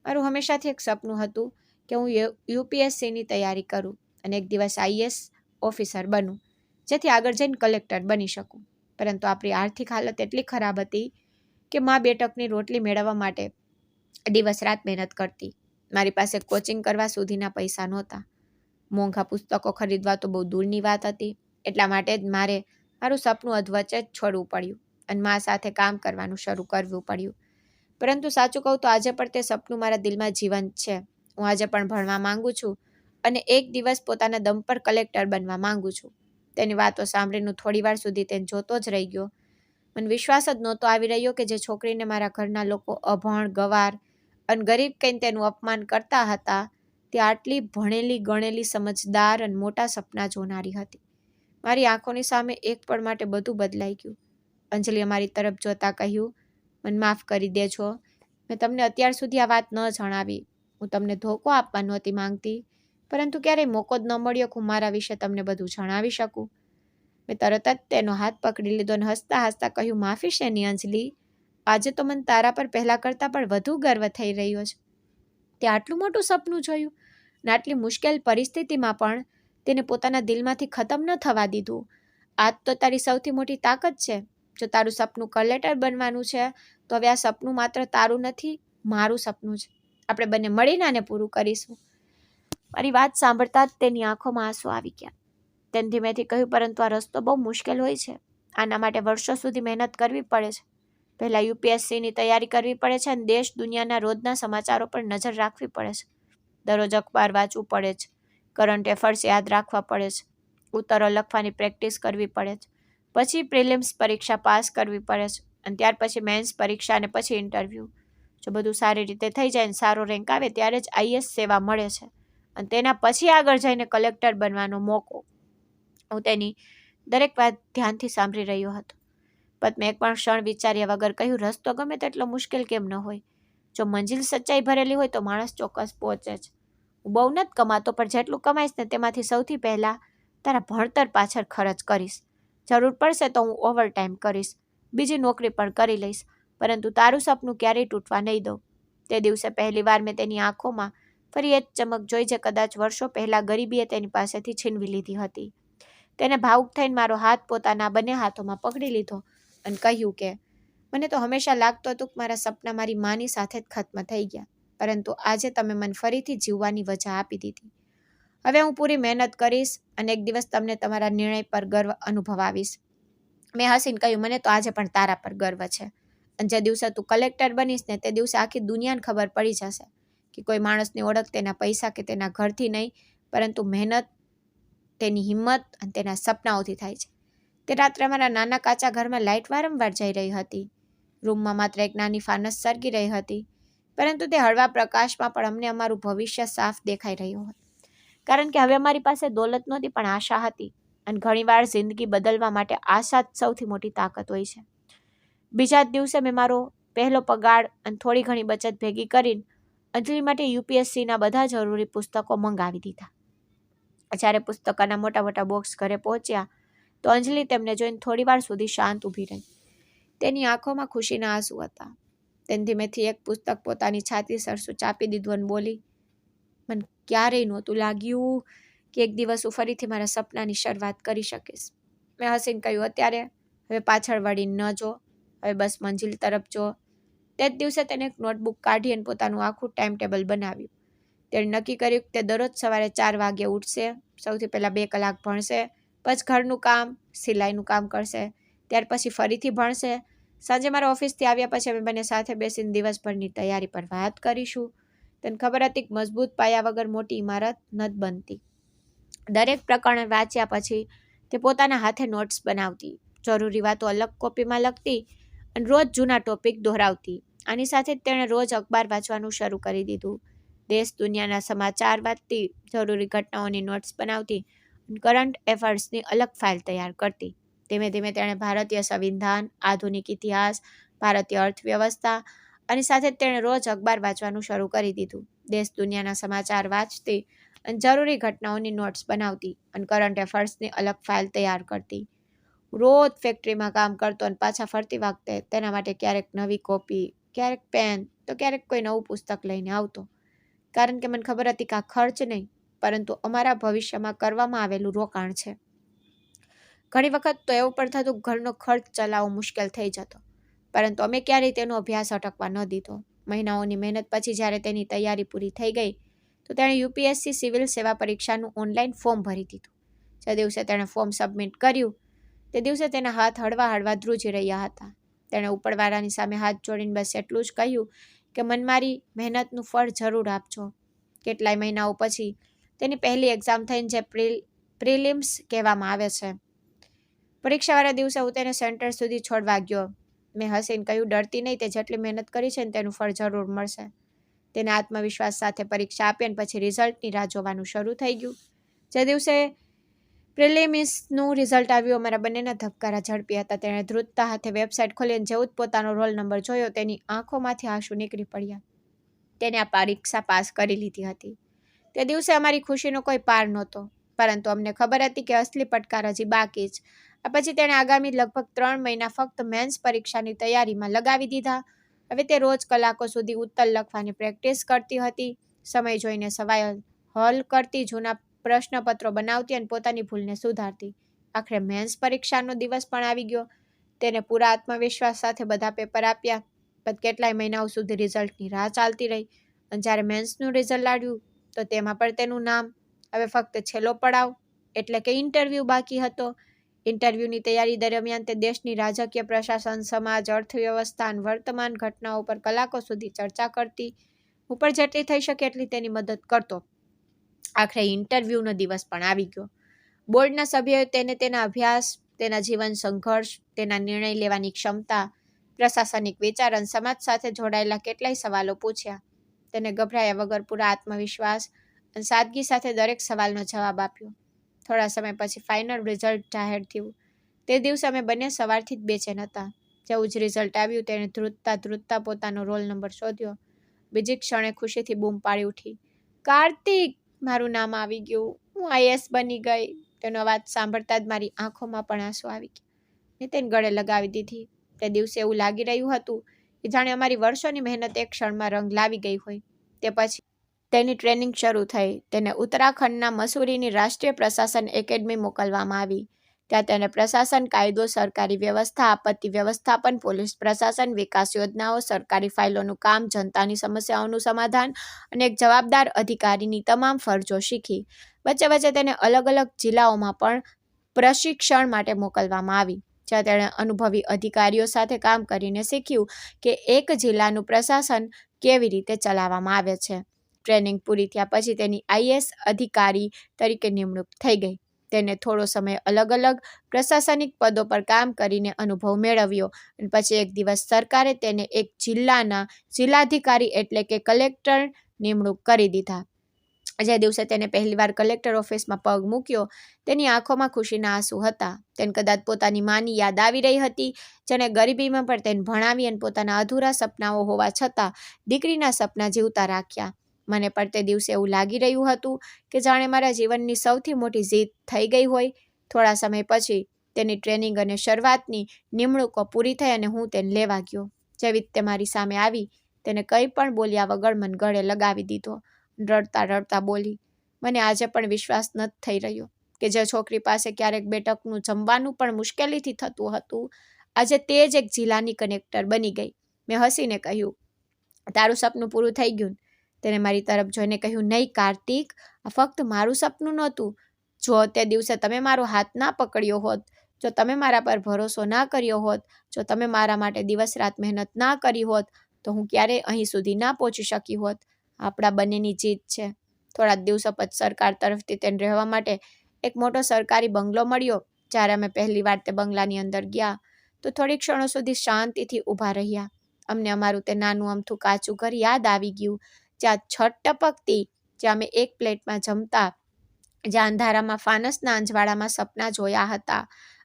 મારું હંમેશાથી એક સપનું હતું કે હું યુપીએસસીની તૈયારી કરું અને એક દિવસ આઈએએસ ઓફિસર બનું, જેથી આગળ જઈને કલેક્ટર બની શકું. પરંતુ આપણી આર્થિક હાલત એટલી ખરાબ હતી કે માં 2 ટકની રોટલી મેળવવા માટે દિવસ રાત મહેનત કરતી. મારી પાસે કોચિંગ કરવા સુધીના પૈસા નહોતા. મોંઘા પુસ્તકો ખરીદવા તો બહુ દૂરની વાત હતી. એટલા માટે જ મારે મારું સપનું અધવચ્ચે જ છોડવું પડ્યું અને મા સાથે કામ કરવાનું શરૂ કરવું પડ્યું. પરંતુ સાચું કહું તો આજે પણ તે સપનું મારા દિલમાં જીવંત છે. હું આજે પણ ભણવા માંગુ છું અને એક દિવસ પોતાના દમ પર કલેક્ટર બનવા માંગુ છું. તેની વાતો સાંભળીને થોડી વાર સુધી તેને જોતો જ રહી ગયો. મને વિશ્વાસ જ નહોતો આવી રહ્યો કે જે છોકરીને મારા ઘરના લોકો અભણ, ગવાર અને ગરીબ કહીને તેનું અપમાન કરતા હતા, તે આટલી ભણેલી, ગણેલી, સમજદાર અને મોટા સપના જોનારી હતી. મારી આંખોની સામે એક પળ માટે બધું બદલાઈ ગયું. અંજલિએ મારી તરફ જોતા કહ્યું, મને માફ કરી દેજો. મેં તમને અત્યાર સુધી આ વાત ન જણાવી. હું તમને ધોકો આપવા નહોતી માંગતી, પરંતુ ક્યારેય મોકો જ ન મળ્યો કે હું મારા વિશે તમને બધું જણાવી શકું. મેં તરત જ તેનો હાથ પકડી લીધો અને હસતા હસતા કહ્યું, માફી શેની અંજલિ? આજે તો મને તારા પર પહેલાં કરતાં પણ વધુ ગર્વ થઈ રહ્યો છે. તે આટલું મોટું સપનું જોયું અને આટલી મુશ્કેલ પરિસ્થિતિમાં પણ તેને પોતાના દિલમાંથી ખતમ ન થવા દીધું. આજ તો તારી સૌથી મોટી તાકાત છે. જો તારું સપનું કલેક્ટર બનવાનું છે તો હવે આ સપનું માત્ર તારું નથી, મારું સપનું છે. આપણે બંને મળીને આને પૂરું કરીશું. મારી વાત સાંભળતા જ તેની આંખોમાં આંસુ આવી ગયા. તેને ધીમેથી કહ્યું, પરંતુ આ રસ્તો બહુ મુશ્કેલ હોય છે. આના માટે વર્ષો સુધી મહેનત કરવી પડે છે. પહેલાં યુપીએસસીની તૈયારી કરવી પડે છે અને દેશ દુનિયાના રોજના સમાચારો પર નજર રાખવી પડે છે. દરરોજ અખબાર વાંચવું પડે છે. કરંટ એફર્સ યાદ રાખવા પડે છે. ઉત્તરો લખવાની પ્રેક્ટિસ કરવી પડે છે. પછી પ્રિલિમ્સ પરીક્ષા પાસ કરવી પડે છે અને ત્યાર પછી મેન્સ પરીક્ષા અને પછી ઇન્ટરવ્યૂ. જો બધું સારી રીતે થઈ જાય અને સારો રેન્ક આવે ત્યારે જ આઈએએસ સેવા મળે છે અને તેના પછી આગળ જઈને કલેક્ટર બનવાનો મોકો. હું તેની દરેક વાત ધ્યાનથી સાંભળી રહ્યો હતો. પણ મેં એક પણ ક્ષણ વિચાર્યા વગર કહ્યું, રસ્તો ગમે તેટલો મુશ્કેલ કેમ ન હોય, જો મંજિલ સચ્ચાઈ ભરેલી હોય તો માણસ ચોક્કસ પહોંચે છે. હું બહુ નથી કમાતો, પણ જેટલું કમાઈશ ને તેમાંથી સૌથી પહેલાં તારા ભણતર પાછળ ખર્ચ કરીશ. જરૂર પડશે તો હું ઓવરટાઈમ કરીશ, બીજી નોકરી પણ કરી લઈશ, પરંતુ તારું સપનું ક્યારેય તૂટવા નહીં દઉં. તે દિવસે પહેલીવાર મેં તેની આંખોમાં ફરી એ જ ચમક જોઈ જે કદાચ વર્ષો પહેલાં ગરીબીએ તેની પાસેથી છીનવી લીધી હતી. તેને ભાવુક થઈને મારો હાથ પોતાના બંને હાથોમાં પકડી લીધો અને કહ્યું કે મને તો હંમેશા લાગતું હતું કે મારા સપના મારી માની સાથે જ ખત્મ થઈ ગયા, પરંતુ આજે તમે મને ફરીથી જીવવાની વજહ આપી દીધી. હવે હું પૂરી મહેનત કરીશ અને એક દિવસ તમને તમારા નિર્ણય પર ગર્વ અનુભવાવીશ. મેં હસીને કહ્યું, મને તો આજે પણ તારા પર ગર્વ છે. અને જે દિવસે તું કલેક્ટર બનીશ ને તે દિવસે આખી દુનિયાને ખબર પડી જશે કે કોઈ માણસની ઓળખ તેના પૈસા કે તેના ઘરથી નહીં, પરંતુ મહેનત, તેની હિંમત અને તેના સપનાઓથી થાય છે. તે રાત્રે અમારા નાના કાચા ઘરમાં લાઇટ વારંવાર જઈ રહી હતી. રૂમમાં માત્ર એક નાની ફાનસ સળગી રહી હતી, પરંતુ તે હળવા પ્રકાશમાં પણ અમને અમારું ભવિષ્ય સાફ દેખાઈ રહ્યું હતું. કારણ કે હવે અમારી પાસે દોલત નહોતી, પણ આશા હતી. અને ઘણીવાર જિંદગી બદલવા માટે આશા જ સૌથી મોટી તાકાત હોય છે. બીજા જ દિવસે મેં મારો પહેલો પગાર અને થોડી ઘણી બચત ભેગી કરીને અંજલિ માટે યુપીએસસીના બધા જરૂરી પુસ્તકો મંગાવી દીધા. જ્યારે પુસ્તકોના મોટા મોટા બોક્સ ઘરે પહોંચ્યા તો અંજલિ તેમને જોઈને થોડીવાર સુધી શાંત ઊભી રહી. તેની આંખોમાં ખુશીના આંસુ હતા. તેને ધીમેથી એક પુસ્તક પોતાની છાતી સરસું ચાપી દીધું અને બોલી, મને ક્યારેય નહોતું લાગ્યું કે એક દિવસ હું ફરીથી મારા સપનાની શરૂઆત કરી શકીશ. મેં હસીને કહ્યું, અત્યારે હવે પાછળ વળીને ન જો, હવે બસ મંજિલ તરફ જો. તે જ દિવસે તેને એક નોટબુક કાઢી અને પોતાનું આખું ટાઈમ ટેબલ બનાવ્યું. તેણે નક્કી કર્યું કે તે દરરોજ સવારે 4 વાગે ઉઠશે. સૌથી પહેલાં 2 કલાક ભણશે, પછી ઘરનું કામ, સિલાઈનું કામ કરશે, ત્યાર પછી ફરીથી ભણશે. સાંજે મારા ઓફિસથી આવ્યા પછી અમે બંને સાથે બેસીને દિવસભરની તૈયારી પર વાત કરીશું. તેને ખબર હતી કે મજબૂત પાયા વગર મોટી ઇમારત નથી બનતી. દરેક પ્રકરણ વાંચ્યા પછી તે પોતાના હાથે નોટ્સ બનાવતી, જરૂરી વાતો અલગ કોપીમાં લખતી અને રોજ જૂના ટોપિક દોહરાવતી. આની સાથે જ તેણે રોજ અખબાર વાંચવાનું શરૂ કરી દીધું. દેશ દુનિયાના સમાચાર વાંચતી, જરૂરી ઘટનાઓની નોટ્સ બનાવતી અને કરંટ એફેર્સની અલગ ફાઇલ તૈયાર કરતી. ધીમે ધીમે તેણે ભારતીય સંવિધાન, આધુનિક ઇતિહાસ, ભારતીય અર્થવ્યવસ્થા અને સાથે જ તેણે રોજ અખબાર વાંચવાનું શરૂ કરી દીધું. દેશ દુનિયાના સમાચાર વાંચતી અને જરૂરી ઘટનાઓની નોટ્સ બનાવતી અને કરંટ એફેર્સની અલગ ફાઇલ તૈયાર કરતી. રોજ ફેક્ટરીમાં કામ કરતો અને પાછા ફરતી વખતે તેના માટે ક્યારેક નવી કોપી, ક્યારેક પેન, તો ક્યારેક કોઈ નવું પુસ્તક લઈને આવતો. કારણ કે મને ખબર હતી કે આ ખર્ચ નહીં, પરંતુ અમારા ભવિષ્યમાં કરવામાં આવેલું રોકાણ છે. ઘણી વખત તો એવું પણ થતું કે ઘરનો ખર્ચ ચલાવવો મુશ્કેલ થઈ જતો, પરંતુ અમે ક્યારેય તેનો અભ્યાસ અટકવા ન દીધો. મહિનાઓની મહેનત પછી જ્યારે તેની તૈયારી પૂરી થઈ ગઈ તો તેણે યુપીએસસી સિવિલ સેવા પરીક્ષાનું ઓનલાઈન ફોર્મ ભરી દીધું. જે દિવસે તેણે ફોર્મ સબમિટ કર્યું તે દિવસે તેના હાથ હળવા હળવા ધ્રુજી રહ્યા હતા. તેણે ઉપરવાળાની સામે હાથ જોડીને બસ એટલું જ કહ્યું કે મને મારી મહેનતનું ફળ જરૂર આપજો. કેટલાય મહિનાઓ પછી તેની પહેલી એક્ઝામ થઈને, જે પ્રિલિમ્સ કહેવામાં આવે છે. પરીક્ષાવાળા દિવસે હું તેને સેન્ટર સુધી છોડવા ગયો. મેં હસીને કહ્યું, ડરતી નહીં, તે જેટલી મહેનત કરી છે ને તેનું ફળ જરૂર મળશે. તેને આત્મવિશ્વાસ સાથે પરીક્ષા આપી અને પછી રિઝલ્ટની રાહ જોવાનું શરૂ થઈ ગયું. જે દિવસે પ્રિલિમ્સનું રિઝલ્ટ આવ્યું, અમારા બંનેના ધબકારા ઝડપી હતા. તેણે ધ્રુજતા હાથે વેબસાઇટ ખોલી અને જેવું જ પોતાનો રોલ નંબર જોયો, તેની આંખોમાંથી આંસુ નીકળી પડ્યા. તેને આ પરીક્ષા પાસ કરી લીધી હતી. તે દિવસે અમારી ખુશીનો કોઈ પાર નહોતો, પરંતુ અમને ખબર હતી કે અસલી પડકાર હજી બાકી જ. આ પછી તેણે આગામી લગભગ 3 મહિના ફક્ત મેન્સ પરીક્ષાની તૈયારીમાં લગાવી દીધા. હવે તે રોજ કલાકો સુધી ઉત્તર લખવાની પ્રેક્ટિસ કરતી હતી, સમય જોઈને સવાલ હલ કરતી, જૂના પ્રશ્નપત્રો બનાવતી અને પોતાની ભૂલને સુધારતી. આખરે મેન્સ પરીક્ષાનો દિવસ પણ આવી ગયો. તેને પૂરા આત્મવિશ્વાસ સાથે બધા પેપર આપ્યા, પણ કેટલાય મહિનાઓ સુધી રિઝલ્ટની રાહ ચાલતી રહી. અને જ્યારે મેન્સનું રિઝલ્ટ આવ્યું તો તેમાં પણ તેનું નામ. હવે ફક્ત છેલ્લો પડાવ એટલે કે ઇન્ટરવ્યૂ બાકી હતો. ઇન્ટરવ્યૂની તૈયારી દરમિયાન તે દેશની રાજકીય, પ્રશાસન, સમાજ, અર્થવ્યવસ્થા અને વર્તમાન ઘટનાઓ પર કલાકો સુધી ચર્ચા કરતી. હું પણ જેટલી થઈ શકે એટલી તેની મદદ કરતો. આખરે ઇન્ટરવ્યૂનો દિવસ પણ આવી ગયો. બોર્ડના સભ્યોએ તેને તેના અભ્યાસ, તેના જીવન સંઘર્ષ, તેના નિર્ણય લેવાની ક્ષમતા, પ્રશાસનિક વિચાર અને સમાજ સાથે જોડાયેલા કેટલાય સવાલો પૂછ્યા. તેને ગભરાયા વગર પૂરા આત્મવિશ્વાસ અને સાદગી સાથે દરેક સવાલનો જવાબ આપ્યો. થોડા સમય પછી ફાઇનલ રિઝલ્ટ જાહેર થયું. તે દિવસે અમે બંને સવારથી જ બેચેન હતા. જેવું જ રિઝલ્ટ આવ્યું, તેણે ધ્રુજતા ધ્રુજતા પોતાનો રોલ નંબર શોધ્યો. બીજી ક્ષણે ખુશીથી બૂમ પાડી ઉઠી, કાર્તિક! મારું નામ આવી ગયું, હું આઈએએસ બની ગઈ. તેનો અવાજ સાંભળતા જ મારી આંખોમાં પણ આંસુ આવી ગયા. મેં તેને ગળે લગાવી દીધી. તે દિવસે એવું લાગી રહ્યું હતું કે જાણે અમારી વર્ષોની મહેનત એક ક્ષણમાં રંગ લાવી ગઈ હોય. તે પછી તેની ટ્રેનિંગ શરૂ થઈ. તેને ઉત્તરાખંડના મસૂરીની રાષ્ટ્રીય પ્રશાસન એકેડમી મોકલવામાં આવી. ત્યાં તેને પ્રશાસન, કાયદો, સરકારી વ્યવસ્થા, આપત્તિ વ્યવસ્થાપન, પોલીસ પ્રશાસન, વિકાસ યોજનાઓ, સરકારી ફાઇલોનું કામ, જનતાની સમસ્યાઓનું સમાધાન અને એક જવાબદાર અધિકારીની તમામ ફરજો શીખી. વચ્ચે વચ્ચે તેને અલગ અલગ જિલ્લાઓમાં પણ પ્રશિક્ષણ માટે મોકલવામાં આવી, જ્યાં તેણે અનુભવી અધિકારીઓ સાથે કામ કરીને શીખ્યું કે એક જિલ્લાનું પ્રશાસન કેવી રીતે ચલાવવામાં આવે છે. ટ્રેનિંગ પૂરી થયા પછી તેની IAS અધિકારી તરીકે નિમણૂક થઈ ગઈ. તેને થોડો સમય અલગ અલગ પ્રશાસનિક પદો પર કામ કરીને અનુભવ મેળવ્યો અને પછી એક દિવસ સરકારે તેને એક જિલ્લાના જિલ્લાધિકારી એટલે કે કલેક્ટર નિમણૂક કરી દીધા. જે દિવસે તેને પહેલીવાર કલેક્ટર ઓફિસમાં પગ મૂક્યો, તેની આંખોમાં ખુશીના આંસુ હતા. તેને કદાચ પોતાની માની યાદ આવી રહી હતી, જેણે ગરીબીમાં પણ તેને ભણાવી અને પોતાના અધૂરા સપનાઓ હોવા છતાં દીકરીના સપના જીવતા રાખ્યા. મને પણ તે દિવસે એવું લાગી રહ્યું હતું કે જાણે મારા જીવનની સૌથી મોટી જીત થઈ ગઈ હોય. થોડા સમય પછી તેની ટ્રેનિંગ અને શરૂઆતની નિમણૂકો પૂરી થઈ અને હું તેને લેવા ગયો. જેવી તે મારી સામે આવી, તેને કંઈ પણ બોલ્યા વગર મને ગળે લગાવી દીધો. રડતા રડતા બોલી, મને આજે પણ વિશ્વાસ નથી થઈ રહ્યો કે જે છોકરી પાસે ક્યારેક બેટકનું જમવાનું પણ મુશ્કેલીથી થતું હતું, આજે તે જ એક જિલ્લાની કલેક્ટર બની ગઈ. મેં હસીને કહ્યું, તારું સપનું પૂરું થઈ ગયું. તેને મારી તરફ જોઈને કહ્યું, નહીં કાર્તિક, આ ફક્ત મારું સપનું નહોતું. જો તે દિવસે તમે મારો હાથ ના પકડ્યો હોત, જો તમે મારા પર ભરોસો ના કર્યો હોત, જો તમે મારા માટે દિવસ રાત મહેનત ના કરી હોત, તો હું ક્યારેય અહીં સુધી ના પહોંચી શકી હોત. આપણા બંનેની જીત છે. થોડા દિવસો પછી સરકાર તરફથી તેને રહેવા માટે એક મોટો સરકારી બંગલો મળ્યો. જ્યારે અમે પહેલીવાર તે બંગલાની અંદર ગયા તો થોડી ક્ષણો સુધી શાંતિથી ઊભા રહ્યા. અમને અમારું તે નાનું અમથું કાચું ઘર યાદ આવી ગયું, જ્યાં છત ટપકતી, જ્યાં અમે એક પ્લેટમાં જમતા, જ્યાં અંધારામાં ફાનસના અંજવાળામાં સપના જોયા હતા.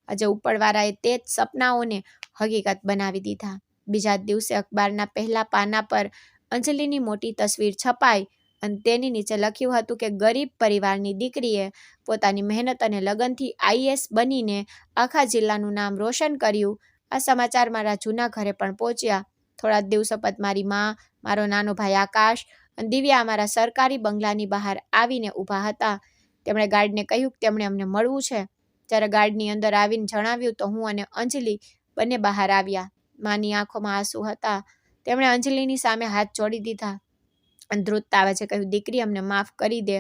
આજે ઉપરવાળાએ તે જ સપનાઓને હકીકત બનાવી દીધા. બીજા દિવસે અખબારના પહેલા પાના પર અંજલિની મોટી તસવીર છપાઈ અને તેની નીચે લખ્યું હતું કે ગરીબ પરિવારની દીકરીએ પોતાની મહેનત અને લગનથી IAS બનીને આખા જિલ્લાનું નામ રોશન કર્યું. આ સમાચાર મારા જૂના ઘરે પણ પહોંચ્યા. થોડા દિવસો પછી મારી મા, મારો નાનો ભાઈ આકાશ અને દિવ્યા અમારા સરકારી બંગલાની બહાર આવીને ઊભા હતા. તેમણે ગાર્ડને કહ્યું કે તેમણે અમને મળવું છે. જ્યારે ગાર્ડની અંદર આવીને જણાવ્યું તો હું અને અંજલિ બંને બહાર આવ્યા. માની આંખોમાં આંસુ હતા. તેમણે અંજલિની સામે હાથ જોડી દીધા અને ધ્રુજતા અવાજે કહ્યું, દીકરી, અમને માફ કરી દે.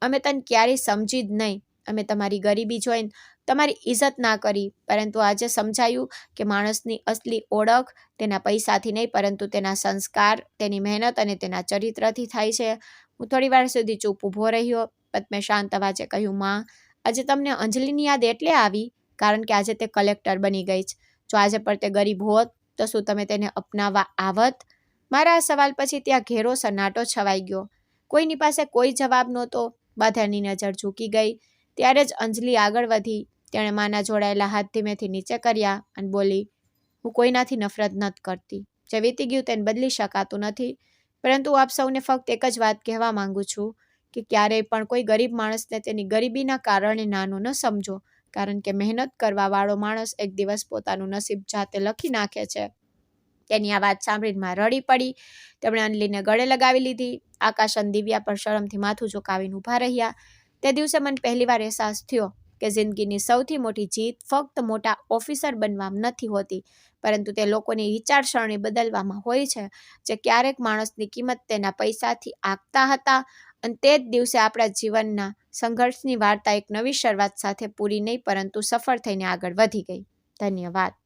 અમે તને ક્યારેય સમજી જ નહીં. અમે તમારી ગરીબી જોઈને તમારી ઇજ્જત ના કરી, પરંતુ આજે સમજાયું કે માણસની અસલી ઓળખ તેના પૈસાથી નહીં, પરંતુ તેના સંસ્કાર, તેની મહેનત અને તેના ચરિત્રથી થાય છે. હું થોડી વાર સુધી ચૂપ ઊભો રહ્યો. પછી મેં શાંત અવાજે કહ્યું, માં, આજે તમને અંજલિની યાદ એટલે આવી કારણ કે આજે તે કલેક્ટર બની ગઈ છે. જો આજે પણ તે ગરીબ હોત તો શું તમે તેને અપનાવવા આવત? મારા આ સવાલ પછી ત્યાં ઘેરો સન્નાટો છવાઈ ગયો. કોઈની પાસે કોઈ જવાબ નહોતો. બધાની નજર ઝૂકી ગઈ. ત્યારે જ અંજલિ આગળ વધી. તેણે માના જોડાયેલા હાથ ધીમેથી નીચે કર્યા અને બોલી, હું કોઈનાથી નફરત નથી કરતી. જે વીતી ગયું તેને બદલી શકાતું નથી, પરંતુ આપ સૌને ફક્ત એક જ વાત કહેવા માંગુ છું કે ક્યારેય પણ કોઈ ગરીબ માણસને તેની ગરીબીના કારણે નાનો ન સમજો, કારણ કે મહેનત કરવાવાળો માણસ એક દિવસ પોતાનું નસીબ જાતે લખી નાખે છે. તેની આ વાત સાંભળીને માં રડી પડી. તેમણે અંજલિને ગળે લગાવી લીધી. આકાશ અને દિવ્યા પર શરમથી માથું ઝુકાવીને ઊભા રહ્યા. તે દિવસે મને પહેલીવાર અહેસાસ થયો કે જિંદગીની સૌથી મોટી જીત ફક્ત મોટા ઓફિસર બનવામાં નથી હોતી, પરંતુ તે લોકોની વિચારસરણી બદલવામાં હોય છે, જે ક્યારેક માણસની કિંમત તેના પૈસાથી આંકતા હતા. અને તે જ દિવસે આપણા જીવનના સંઘર્ષની વાર્તા એક નવી શરૂઆત સાથે પૂરી નહીં, પરંતુ સફળ થઈને આગળ વધી ગઈ. ધન્યવાદ.